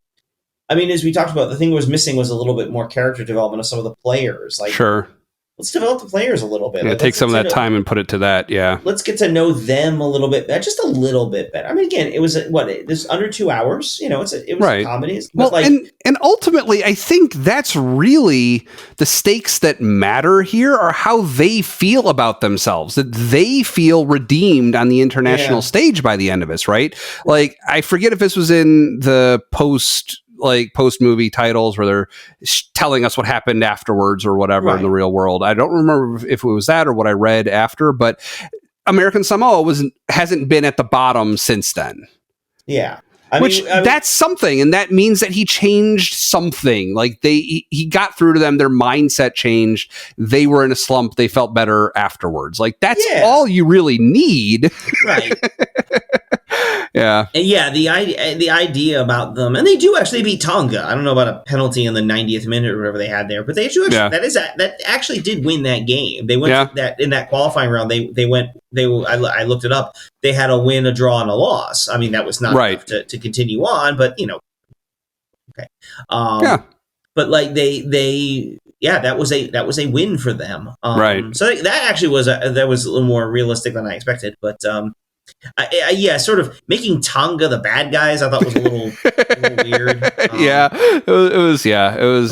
I mean, as we talked about, the thing was missing was a little bit more character development of some of the players. Like, sure. Let's develop the players a little bit. Yeah, take some of that time and put it to that. Yeah. Let's get to know them a little bit, just a little bit better. I mean, again, it was this under 2 hours. It was a comedy. Well, and ultimately, I think that's really the stakes that matter here are how they feel about themselves. That they feel redeemed on the international stage by the end of this, right? Like, I forget if this was in the post movie titles where they're telling us what happened afterwards or whatever in the real world. I don't remember if it was that or what I read after, but American Samoa hasn't been at the bottom since then. Yeah. That's something, and that means that he changed something. Like he got through to them, their mindset changed. They were in a slump. They felt better afterwards. Like, that's all you really need. Right. Yeah. And the idea about them, and they do actually beat Tonga. I don't know about a penalty in the 90th minute or whatever they had there, but they do actually, that actually did win that game. They went that in that qualifying round. I looked it up. They had a win, a draw, and a loss. I mean, that was not enough to continue on, but okay. But like that was a win for them. Right. So that actually was a little more realistic than I expected, but sort of making Tonga the bad guys, I thought was a little weird. It was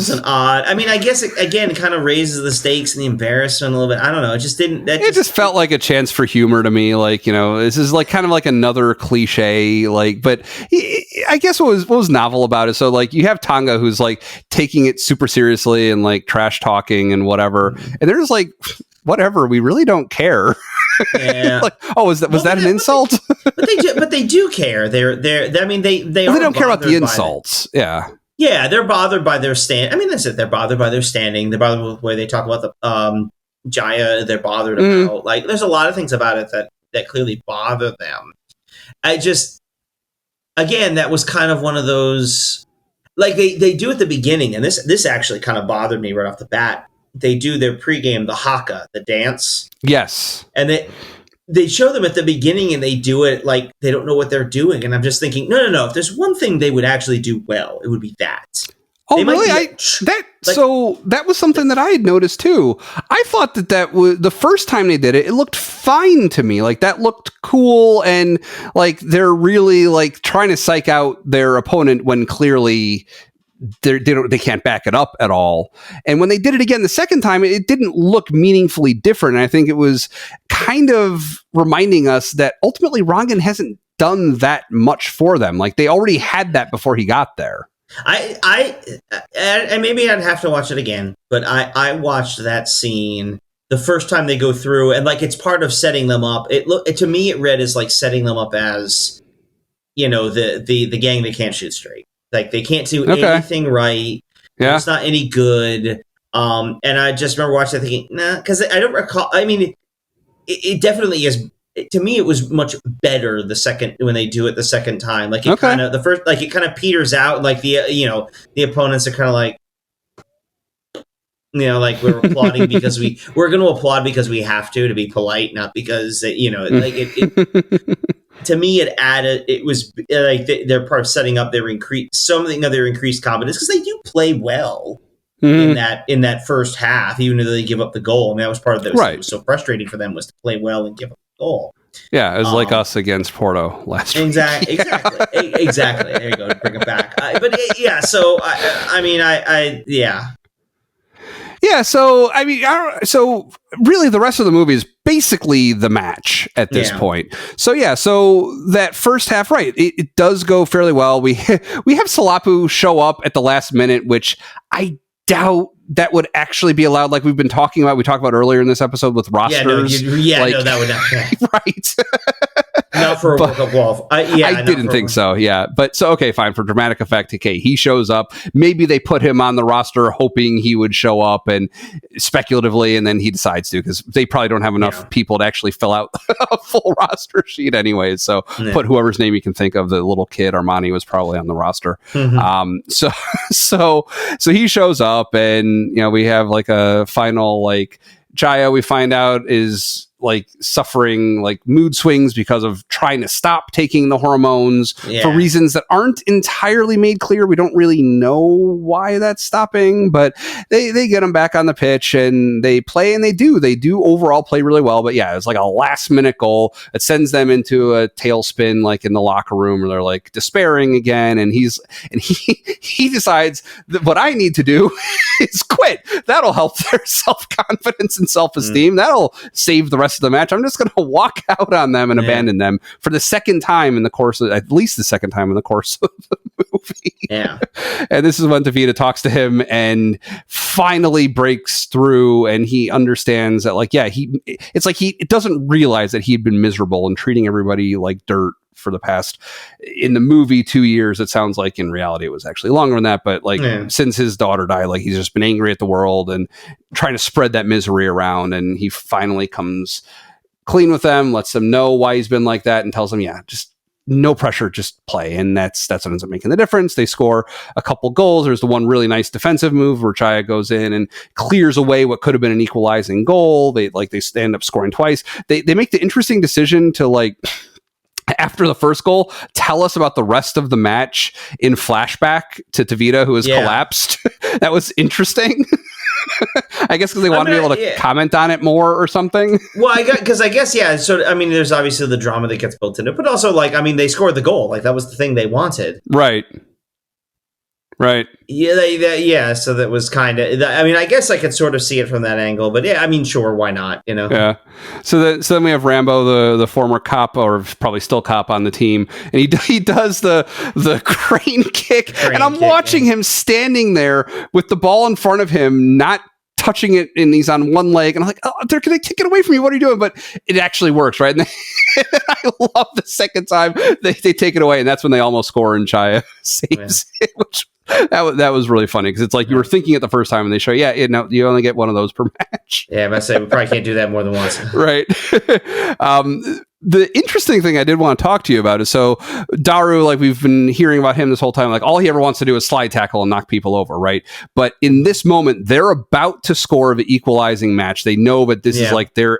an odd. I mean, I guess it again kind of raises the stakes and the embarrassment a little bit. I don't know. It just didn't. It just felt like a chance for humor to me. Like, this is like kind of like another cliche. Like, but I guess what was novel about it. So like you have Tonga who's like taking it super seriously and like trash talking and whatever, and they're just like, whatever. We really don't care. Yeah. Like, was that an insult? But they do care. They don't care about the insults. Yeah, they're bothered by their stand. I mean, that's it. They're bothered by their standing. They're bothered with the way they talk about the Jaya. They're bothered about there's a lot of things about it that clearly bother them. I just, again, that was kind of one of those, like they do at the beginning, and this actually kind of bothered me right off the bat. They do their pregame, the haka, the dance. Yes. And they show them at the beginning and they do it like they don't know what they're doing. And I'm just thinking, no. If there's one thing they would actually do well, it would be that. Oh, really? So that was something that I had noticed too. I thought that was the first time they did it. It looked fine to me. Like that looked cool, and like they're really like trying to psych out their opponent when clearly they can't back it up at all. And when they did it again the second time, it didn't look meaningfully different. And I think it was kind of reminding us that ultimately Rangan hasn't done that much for them. Like they already had that before he got there. And maybe I'd have to watch it again, but I watched that scene the first time they go through, and like it's part of setting them up. To me it read as like setting them up as, you know, the gang that can't shoot straight. Like they can't do anything right. Yeah. It's not any good. And I just remember watching it thinking, nah, because I don't recall. I mean, it definitely is. To me, it was much better when they do it the second time. Like it kind of it kind of peters out. Like the opponents are kind of like, like we're applauding because we're going to applaud because we have to be polite, not because like it. To me, it was like they're part of setting up their increased competence because they do play well in that first half, even though they give up the goal. I mean, that was part of what was so frustrating for them was to play well and give up the goal. Yeah, it was like us against Porto last week. Exactly. There you go. Bring it back. So Yeah, so I mean, so really, the rest of the movie is basically the match at this point. So that first half, right? It does go fairly well. We have Salapu show up at the last minute, which I doubt that would actually be allowed. Like we've been talking about, we talked about earlier in this episode with rosters. That would not. Right. Not for a World Cup qual. I didn't think so. Yeah, but so okay, fine. For dramatic effect, okay, he shows up. Maybe they put him on the roster hoping he would show up, and speculatively, and then he decides to because they probably don't have enough people to actually fill out a full roster sheet, anyways. So put whoever's name you can think of. The little kid Armani was probably on the roster. So he shows up, and we have like a final like Jaya. We find out is like suffering like mood swings because of trying to stop taking the hormones for reasons that aren't entirely made clear. We don't really know why that's stopping, but they get them back on the pitch and they play, and they do overall play really well. But yeah, it's like a last minute goal that sends them into a tailspin, like in the locker room, where they're like despairing again. And he decides that what I need to do is quit. That'll help their self-confidence and self-esteem. That'll save the rest of the match. I'm just going to walk out on them and abandon them for the second time in the course of, at least the second time in the course of the movie. Yeah. And this is when Tavita talks to him and finally breaks through, and he understands that it doesn't realize that he'd been miserable and treating everybody like dirt for the past, in the movie, 2 years. It sounds like in reality it was actually longer than that, but since his daughter died, like he's just been angry at the world and trying to spread that misery around. And he finally comes clean with them, lets them know why he's been like that, and tells them, just no pressure, just play. And that's what ends up making the difference. They score a couple goals. There's the one really nice defensive move where Chaya goes in and clears away what could have been an equalizing goal. They end up scoring twice. They make the interesting decision to after the first goal, tell us about the rest of the match in flashback to Tavita, who has collapsed. That was interesting. I guess because they want to be able to comment on it more or something. Well, I guess, So, I mean, there's obviously the drama that gets built into it, but also, they scored the goal. Like, that was the thing they wanted. Right. Yeah, so that was kind of, I mean, I guess I could sort of see it from that angle, but yeah, I mean, sure, why not, Yeah. So then we have Rambo, the former cop, or probably still cop on the team, and he does the crane kick, and I'm watching him standing there with the ball in front of him, not touching it, and he's on one leg, and I'm like, oh, they're going to kick it away from you. What are you doing? But it actually works, right? And I love the second time they take it away, and that's when they almost score, and Chaya saves it, which that was really funny, because it's like you were thinking it the first time, and they show, you only get one of those per match. Yeah, I say we probably can't do that more than once. Right. The interesting thing I did want to talk to you about is, so Daru, like we've been hearing about him this whole time, like all he ever wants to do is slide tackle and knock people over, right? But in this moment, they're about to score the equalizing match. They know that this is like their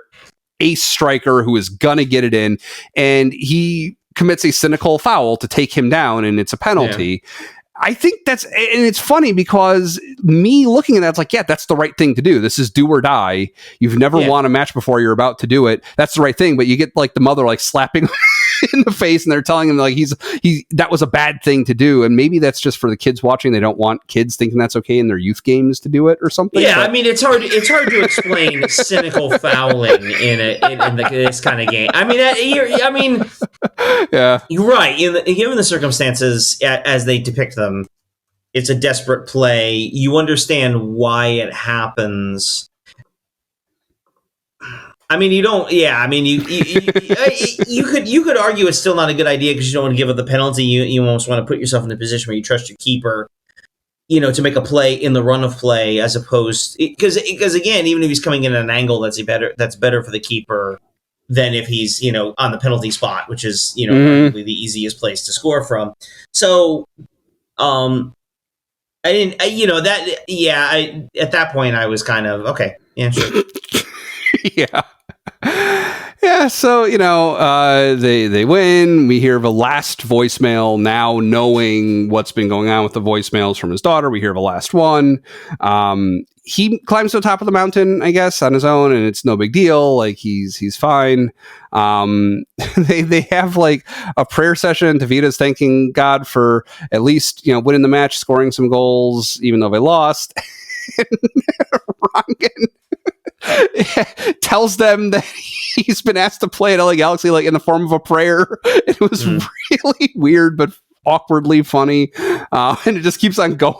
ace striker who is gonna get it in, and he commits a cynical foul to take him down, and it's a penalty. Yeah. I think and it's funny because me looking at that, it's like, yeah, that's the right thing to do. This is do or die. You've never won a match before. You're about to do it. That's the right thing. But you get like the mother like slapping in the face, and they're telling him like that was a bad thing to do. And maybe that's just for the kids watching. They don't want kids thinking that's okay in their youth games to do it or something. Yeah, I mean, it's hard to explain cynical fouling in this kind of game. I mean, yeah, you're right. Given the circumstances as they depict them, it's a desperate play. You understand why it happens. I mean, you don't. Yeah, I mean, you could argue it's still not a good idea because you don't want to give up the penalty. You almost want to put yourself in a position where you trust your keeper, to make a play in the run of play, as opposed because again, even if he's coming in at an angle that's better for the keeper than if he's on the penalty spot, which is probably the easiest place to score from. So, at that point I was kind of okay, yeah, sure. Yeah, so, they win. We hear of a last voicemail now, knowing what's been going on with the voicemails from his daughter. We hear of a last one. He climbs to the top of the mountain, I guess, on his own, and it's no big deal. Like, he's fine. They have, like, a prayer session. Tavita's thanking God for at least, winning the match, scoring some goals, even though they lost. Rangan tells them that he's been asked to play at LA Galaxy like in the form of a prayer. It was really weird but awkwardly funny, and it just keeps on going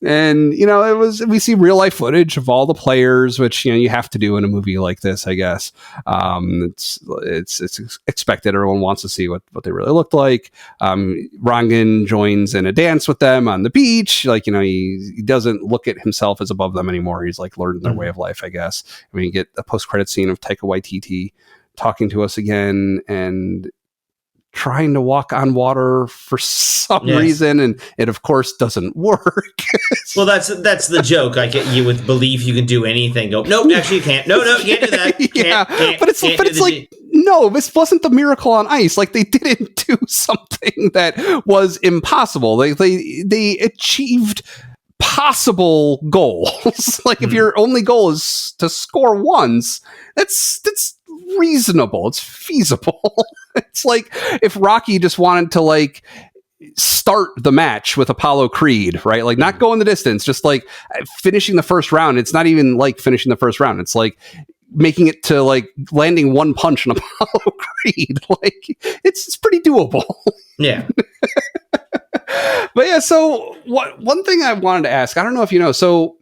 and it was, we see real life footage of all the players, which you have to do in a movie like this, I guess. It's expected. Everyone wants to see what they really looked like. Rangan joins in a dance with them on the beach. Like, he doesn't look at himself as above them anymore. He's like learning their way of life, I guess. I mean, you get a post-credit scene of Taika Waititi talking to us again and trying to walk on water for some reason, and it of course doesn't work. Well, that's the joke. You would believe you can do anything. Go, nope, actually you can't. No, you can't do that. But it's like, no, this wasn't the Miracle on Ice. Like, they didn't do something that was impossible. They achieved possible goals. Like, if your only goal is to score once, that's reasonable. It's feasible. It's like if Rocky just wanted to like start the match with Apollo Creed, right? Like, not going the distance, just like finishing the first round. It's not even like finishing the first round. It's like making it to like landing one punch in Apollo Creed. Like, it's pretty doable. Yeah. But yeah, so one thing I wanted to ask, I don't know if you know, so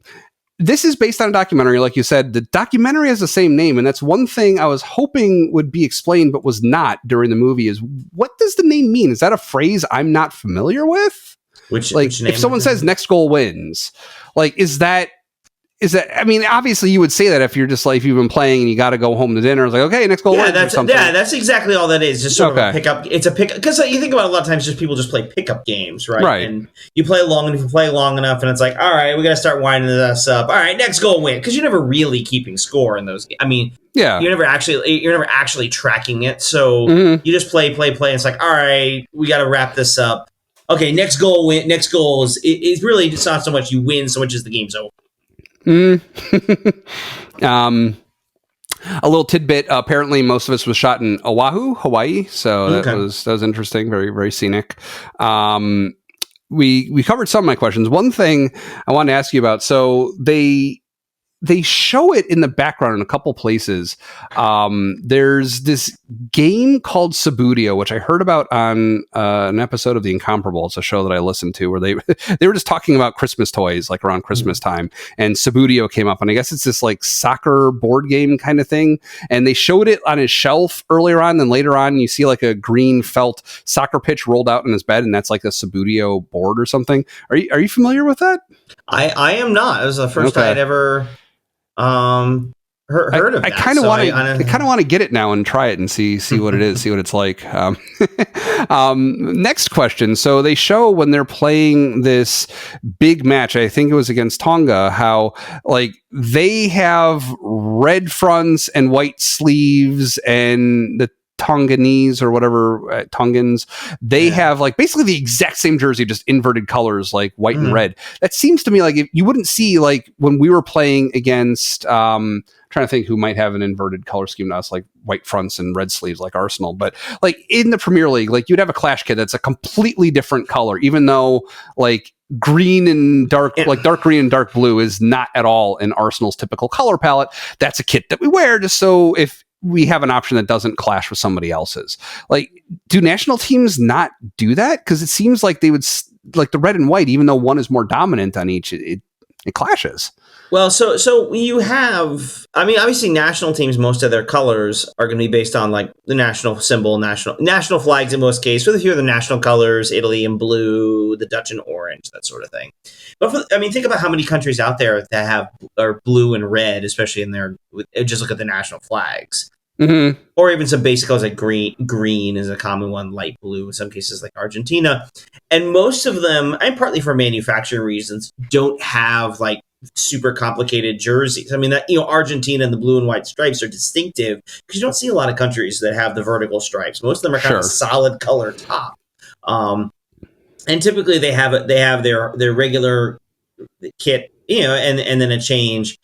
this is based on a documentary, like you said. The documentary has the same name, and that's one thing I was hoping would be explained, but was not during the movie, is what does the name mean? Is that a phrase I'm not familiar with? Which name if someone says next goal wins, like, is that, I mean, obviously you would say that if you're just like, if you've been playing and you got to go home to dinner, it's like, okay, next goal wins or something. Yeah, that's exactly all that is. Just sort of a pickup. It's a pick, because you think about it, a lot of times just people just play pickup games, right? Right. And you play long, and if you play long enough, and it's like, all right, we got to start winding this up. All right, next goal win, because you're never really keeping score in those. I mean, yeah, you're never actually tracking it. So you just play. And it's like, all right, we got to wrap this up. Okay, next goal win. Next goal is really, it's not so much you win, so much as the game's over. A little tidbit. Apparently, most of us was shot in Oahu, Hawaii. So that was interesting. Very, very scenic. We covered some of my questions. One thing I wanted to ask you about. So they show it in the background in a couple places. There's this game called Subbuteo, which I heard about on an episode of The Incomparable. It's a show that I listened to where they were just talking about Christmas toys, like around Christmas time, and Subbuteo came up, and I guess it's this like soccer board game kind of thing. And they showed it on his shelf earlier on, then later on you see like a green felt soccer pitch rolled out in his bed, and that's like a Subbuteo board or something. Are you familiar with that? I am not. It was the first I had ever heard of that. I kind of want to get it now and try it and see what it is, see what it's like. Next question. So they show when they're playing this big match, I think it was against Tonga, how like they have red fronts and white sleeves, and the Tonganese or whatever, Tongans, they have like basically the exact same jersey, just inverted colors, like white and red. That seems to me like you wouldn't see, like when we were playing against, trying to think who might have an inverted color scheme to us, like white fronts and red sleeves like Arsenal. But like in the Premier League, like you'd have a clash kit that's a completely different color, even though like green and dark green and dark blue is not at all in Arsenal's typical color palette. That's a kit that we wear just so if we have an option that doesn't clash with somebody else's. Like, do national teams not do that? Because it seems like they would, like the red and white, even though one is more dominant on each, it clashes. Well, so you have, I mean, obviously national teams, most of their colors are going to be based on like the national symbol, national flags in most cases, with a few of the national colors, Italy in blue, the Dutch in orange, that sort of thing. But think about how many countries out there that are blue and red, especially in their, just look at the national flags. Mm-hmm. Or even some basic colors like green is a common one, light blue in some cases like Argentina. And most of them, and partly for manufacturing reasons, don't have like super complicated jerseys. I mean, that, Argentina and the blue and white stripes are distinctive because you don't see a lot of countries that have the vertical stripes. Most of them are kind of a solid color top. And typically they have their regular kit, and then a change.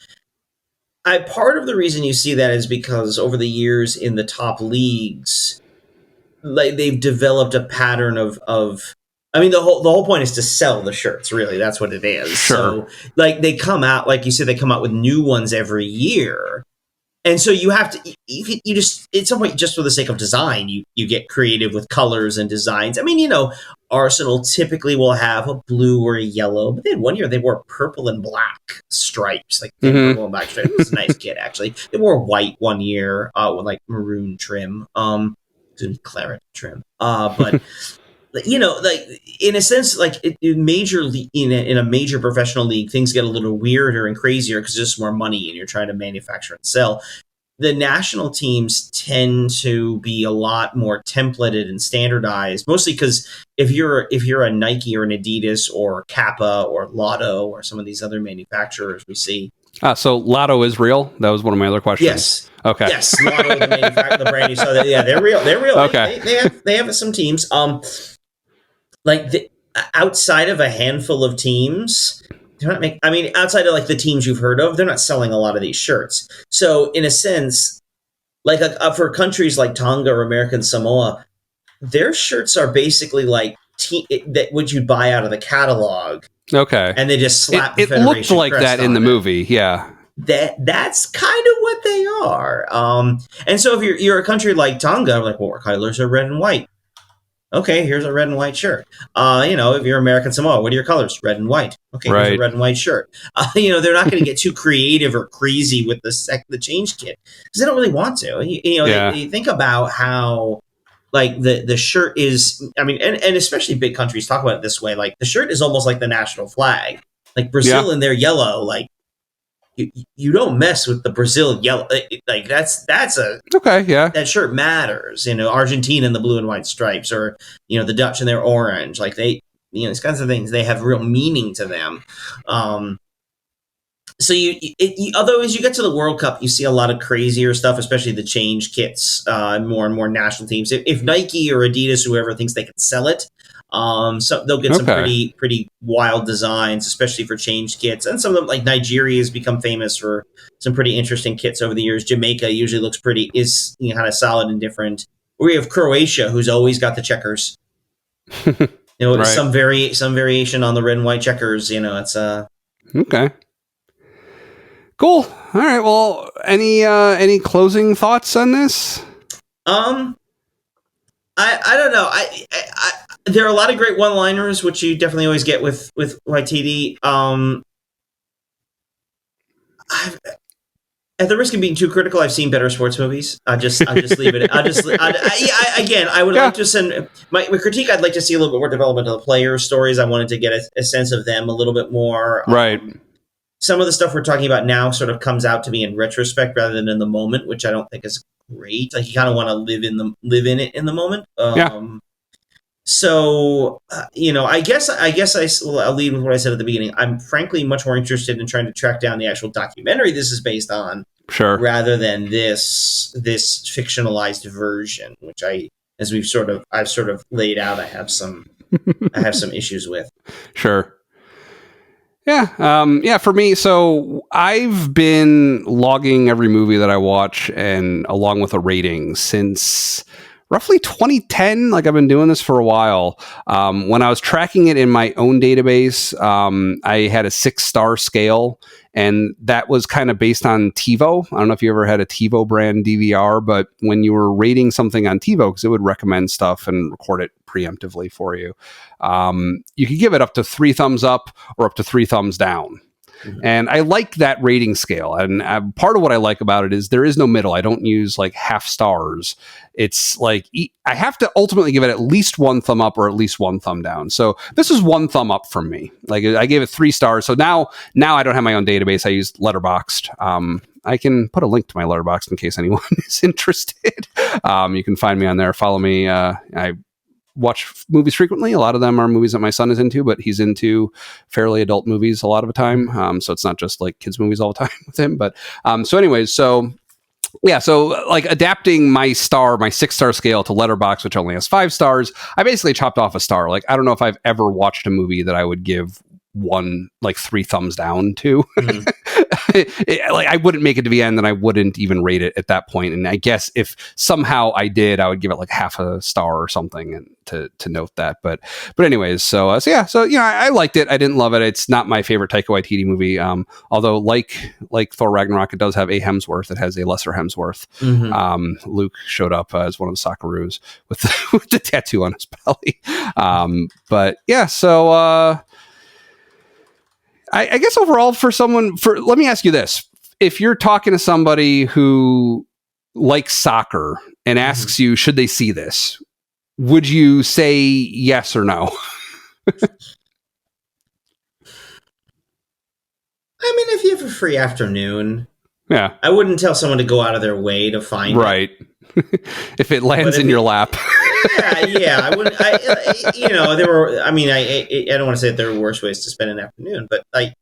Part of the reason you see that is because over the years in the top leagues, like they've developed a pattern of I mean, the whole point is to sell the shirts, really. That's what it is. Sure. So like they come out, like you said, they come out with new ones every year. And so you have to, you just, at some point, just for the sake of design, you get creative with colors and designs. I mean, Arsenal typically will have a blue or a yellow, but then one year they wore purple and black stripes, like purple and black stripes. It was a nice kit, actually. They wore white one year with like maroon trim, claret trim. But like in a sense, like in a major professional league, things get a little weirder and crazier because there's just more money and you're trying to manufacture and sell. The national teams tend to be a lot more templated and standardized, mostly because if you're a Nike or an Adidas or Kappa or Lotto or some of these other manufacturers we see. So Lotto is real? That was one of my other questions. Yes. Okay. Yes, Lotto, the brand you saw. They're real. They're real. Okay. They have some teams. Outside of a handful of teams, outside of like the teams you've heard of, they're not selling a lot of these shirts. So in a sense, like for countries like Tonga or American Samoa, their shirts are basically like that what you'd buy out of the catalog. Okay. And they just slap it looked like that in the movie. Yeah. That's kind of what they are. And so if you're a country like Tonga, like, well, our colors are red and white. Okay, here's a red and white shirt. If you're American Samoa, what are your colors? Red and white. Okay, here's a red and white shirt. They're not going to get too creative or crazy with the change kit because they don't really want to. They think about how like the shirt is. I mean, and especially big countries talk about it this way. Like the shirt is almost like the national flag. Like Brazil in their yellow, like. You don't mess with the Brazil yellow. Like that's a okay, yeah. That shirt matters. Argentina in the blue and white stripes, or the Dutch in their orange. Like they, these kinds of things. They have real meaning to them. So although as you get to the World Cup, you see a lot of crazier stuff, especially the change kits. More and more national teams. If Nike or Adidas, whoever thinks they can sell it. So they'll get some pretty wild designs, especially for change kits. And some of them, like Nigeria, has become famous for some pretty interesting kits over the years. Jamaica usually looks is kind of solid and different. We have Croatia, who's always got the checkers. Right. some variation on the red and white checkers. It's okay. Cool. All right. Well, any closing thoughts on this? I don't know. There are a lot of great one-liners, which you definitely always get with Waititi. At the risk of being too critical, I've seen better sports movies. I'll just leave it. I would like to send my critique. I'd like to see a little bit more development of the players' stories. I wanted to get a sense of them a little bit more. Right. some of the stuff we're talking about now sort of comes out to me in retrospect rather than in the moment, which I don't think is great. Like, you kind of want to live in it in the moment. So, I guess I'll lead with what I said at the beginning. I'm frankly much more interested in trying to track down the actual documentary this is based on, rather than this fictionalized version, which I've sort of laid out, I have some issues with. Sure. Yeah. For me, so I've been logging every movie that I watch, and along with a rating since roughly 2010. Like, I've been doing this for a while. When I was tracking it in my own database, I had a 6-star scale, and that was kind of based on TiVo. I don't know if you ever had a TiVo brand DVR, but when you were rating something on TiVo, because it would recommend stuff and record it preemptively for you, you could give it up to 3 thumbs up or up to 3 thumbs down. And I like that rating scale. And part of what I like about it is there is no middle. I don't use like half stars. It's like I have to ultimately give it at least 1 thumb up or at least 1 thumb down. So this is 1 thumb up from me. Like, I gave it 3 stars. So now I don't have my own database. I use Letterboxd. I can put a link to my Letterboxd in case anyone is interested. You can find me on there. Follow me. I watch movies frequently. A lot of them are movies that my son is into, but he's into fairly adult movies a lot of the time. So it's not just like kids movies all the time with him. But so like adapting my 6-star scale to Letterboxd, which only has 5 stars, I basically chopped off a star. Like, I don't know if I've ever watched a movie that I would give 3 thumbs down to. Like, I wouldn't make it to the end, and I wouldn't even rate it at that point. And I guess if somehow I did, I would give it like half a star or something, and to note that. But anyways, so I liked it. I didn't love it. It's not my favorite Taika Waititi movie. Although like Thor Ragnarok, it does have a Hemsworth. It has a Lesser Hemsworth. Luke showed up as one of the Socceroos with the tattoo on his belly. But yeah, so. I guess overall let me ask you this. If you're talking to somebody who likes soccer and asks you, should they see this? Would you say yes or no? I mean, if you have a free afternoon, I wouldn't tell someone to go out of their way to find it. If it lands in your lap. Yeah. I wouldn't. There were. I mean, I don't want to say that there are worse ways to spend an afternoon, but like,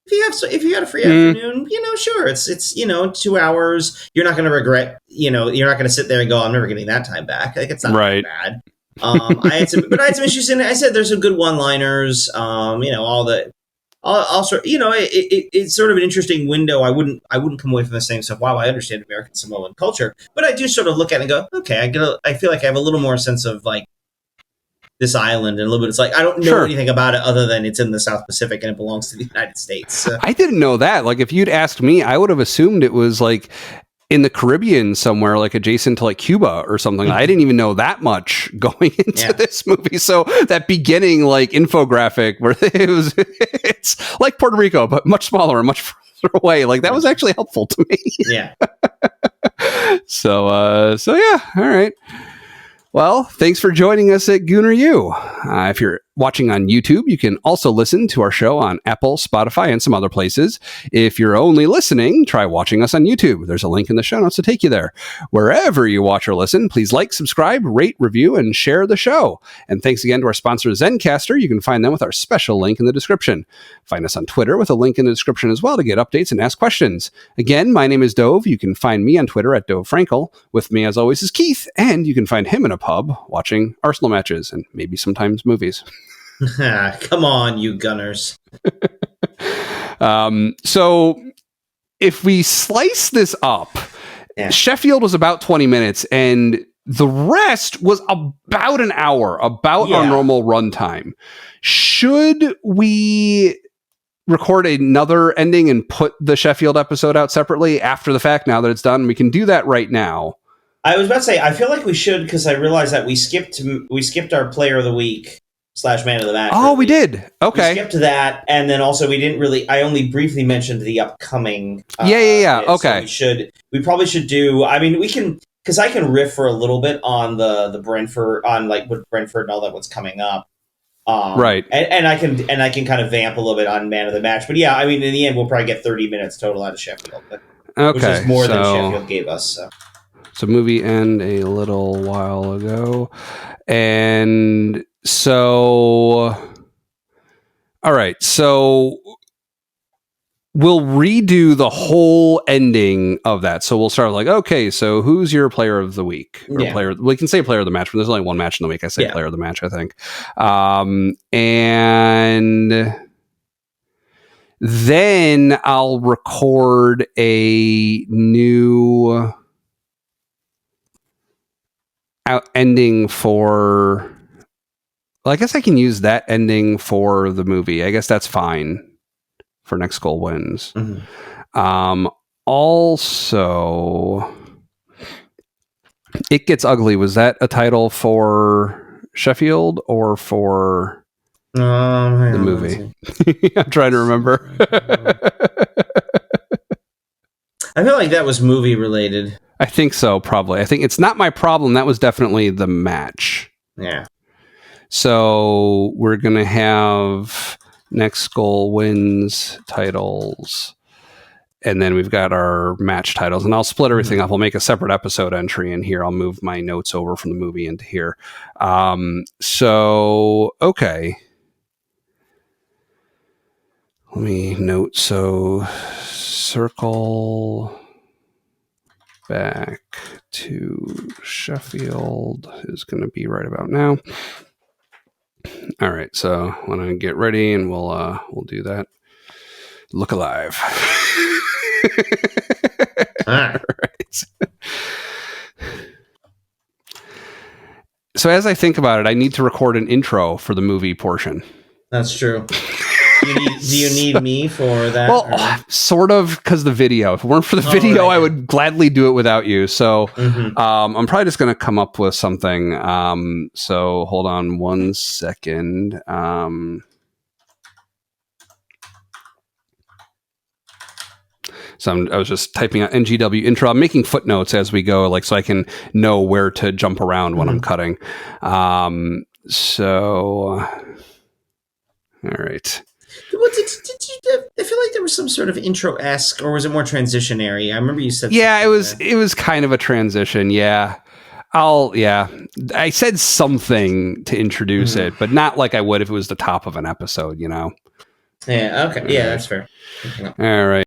if you had a free afternoon, sure, it's 2 hours. You're not going to regret. You're not going to sit there and go, I'm never getting that time back. Like, it's not bad. I had some issues in it. I said there's some good one-liners. It's sort of an interesting window. I wouldn't come away from the same stuff. Wow, I understand American Samoan culture, but I do sort of look at it and go, okay, I feel like I have a little more sense of like this island, and a little bit. It's like I don't know anything about it other than it's in the South Pacific and it belongs to the United States. So. I didn't know that. Like, if you'd asked me, I would have assumed it was like in the Caribbean somewhere, like adjacent to like Cuba or something. I didn't even know that much going into this movie. So that beginning like infographic where it's like Puerto Rico, but much smaller and much further away. Like, that was actually helpful to me. Yeah. So yeah. All right. Well, thanks for joining us at Gooner U. If you're watching on YouTube, you can also listen to our show on Apple, Spotify, and some other places. If you're only listening, try watching us on YouTube. There's a link in the show notes to take you there. Wherever you watch or listen, please like, subscribe, rate, review, and share the show. And thanks again to our sponsor, Zencastr. You can find them with our special link in the description. Find us on Twitter with a link in the description as well to get updates and ask questions. Again, my name is Dove. You can find me on Twitter at Dove Frankel. With me, as always, is Keith, and you can find him in a pub watching Arsenal matches and maybe sometimes movies. Come on, you Gunners. So if we slice this up, Sheffield was about 20 minutes and the rest was about an hour, about our normal runtime. Should we record another ending and put the Sheffield episode out separately after the fact now that it's done? We can do that right now. I was about to say, I feel like we should, because I realized that we skipped our player of the week / man of the match. Oh, we did. Okay. We skipped that, and then also we didn't really. I only briefly mentioned the upcoming. Okay. So we probably should do. I mean, we can, because I can riff for a little bit on the Brentford, on like with Brentford and all that, what's coming up. Right. And I can kind of vamp a little bit on man of the match, but yeah, I mean, in the end, we'll probably get 30 minutes total out of Sheffield, which is more than Sheffield gave us. So movie end a little while ago, and so all right, so we'll redo the whole ending of that. So we'll start like, okay, so who's your player of the week? Or player? We can say player of the match, but there's only one match in the week. I say player of the match, I think. And then I'll record a new ending for. Well, I guess I can use that ending for the movie. I guess that's fine for Next Goal Wins. Mm-hmm. Also, It Gets Ugly. Was that a title for Sheffield or for the movie? I'm trying to remember. I feel like that was movie related. I think so, probably. I think It's Not My Problem. That was definitely the match. Yeah. So we're going to have Next Goal Wins titles. And then we've got our match titles. And I'll split everything up. I'll make a separate episode entry in here. I'll move my notes over from the movie into here. So, okay. Let me note. So, circle back to Sheffield is going to be right about now. All right, so when I get ready, and we'll do that. Look alive. All right. So as I think about it, I need to record an intro for the movie portion. That's true. Do you need me for that? Well, sort of, because the video. If it weren't for the video, right. I would gladly do it without you. So I'm probably just going to come up with something. So hold on one second. So I was just typing out NGW intro. I'm making footnotes as we go, like so I can know where to jump around when I'm cutting. So, all right. I feel like there was some sort of intro-esque, or was it more transitionary? I remember you said. Yeah, it was kind of a transition. Yeah. I said something to introduce it, but not like I would if it was the top of an episode, you know? Yeah. Okay. Yeah, that's fair. All right.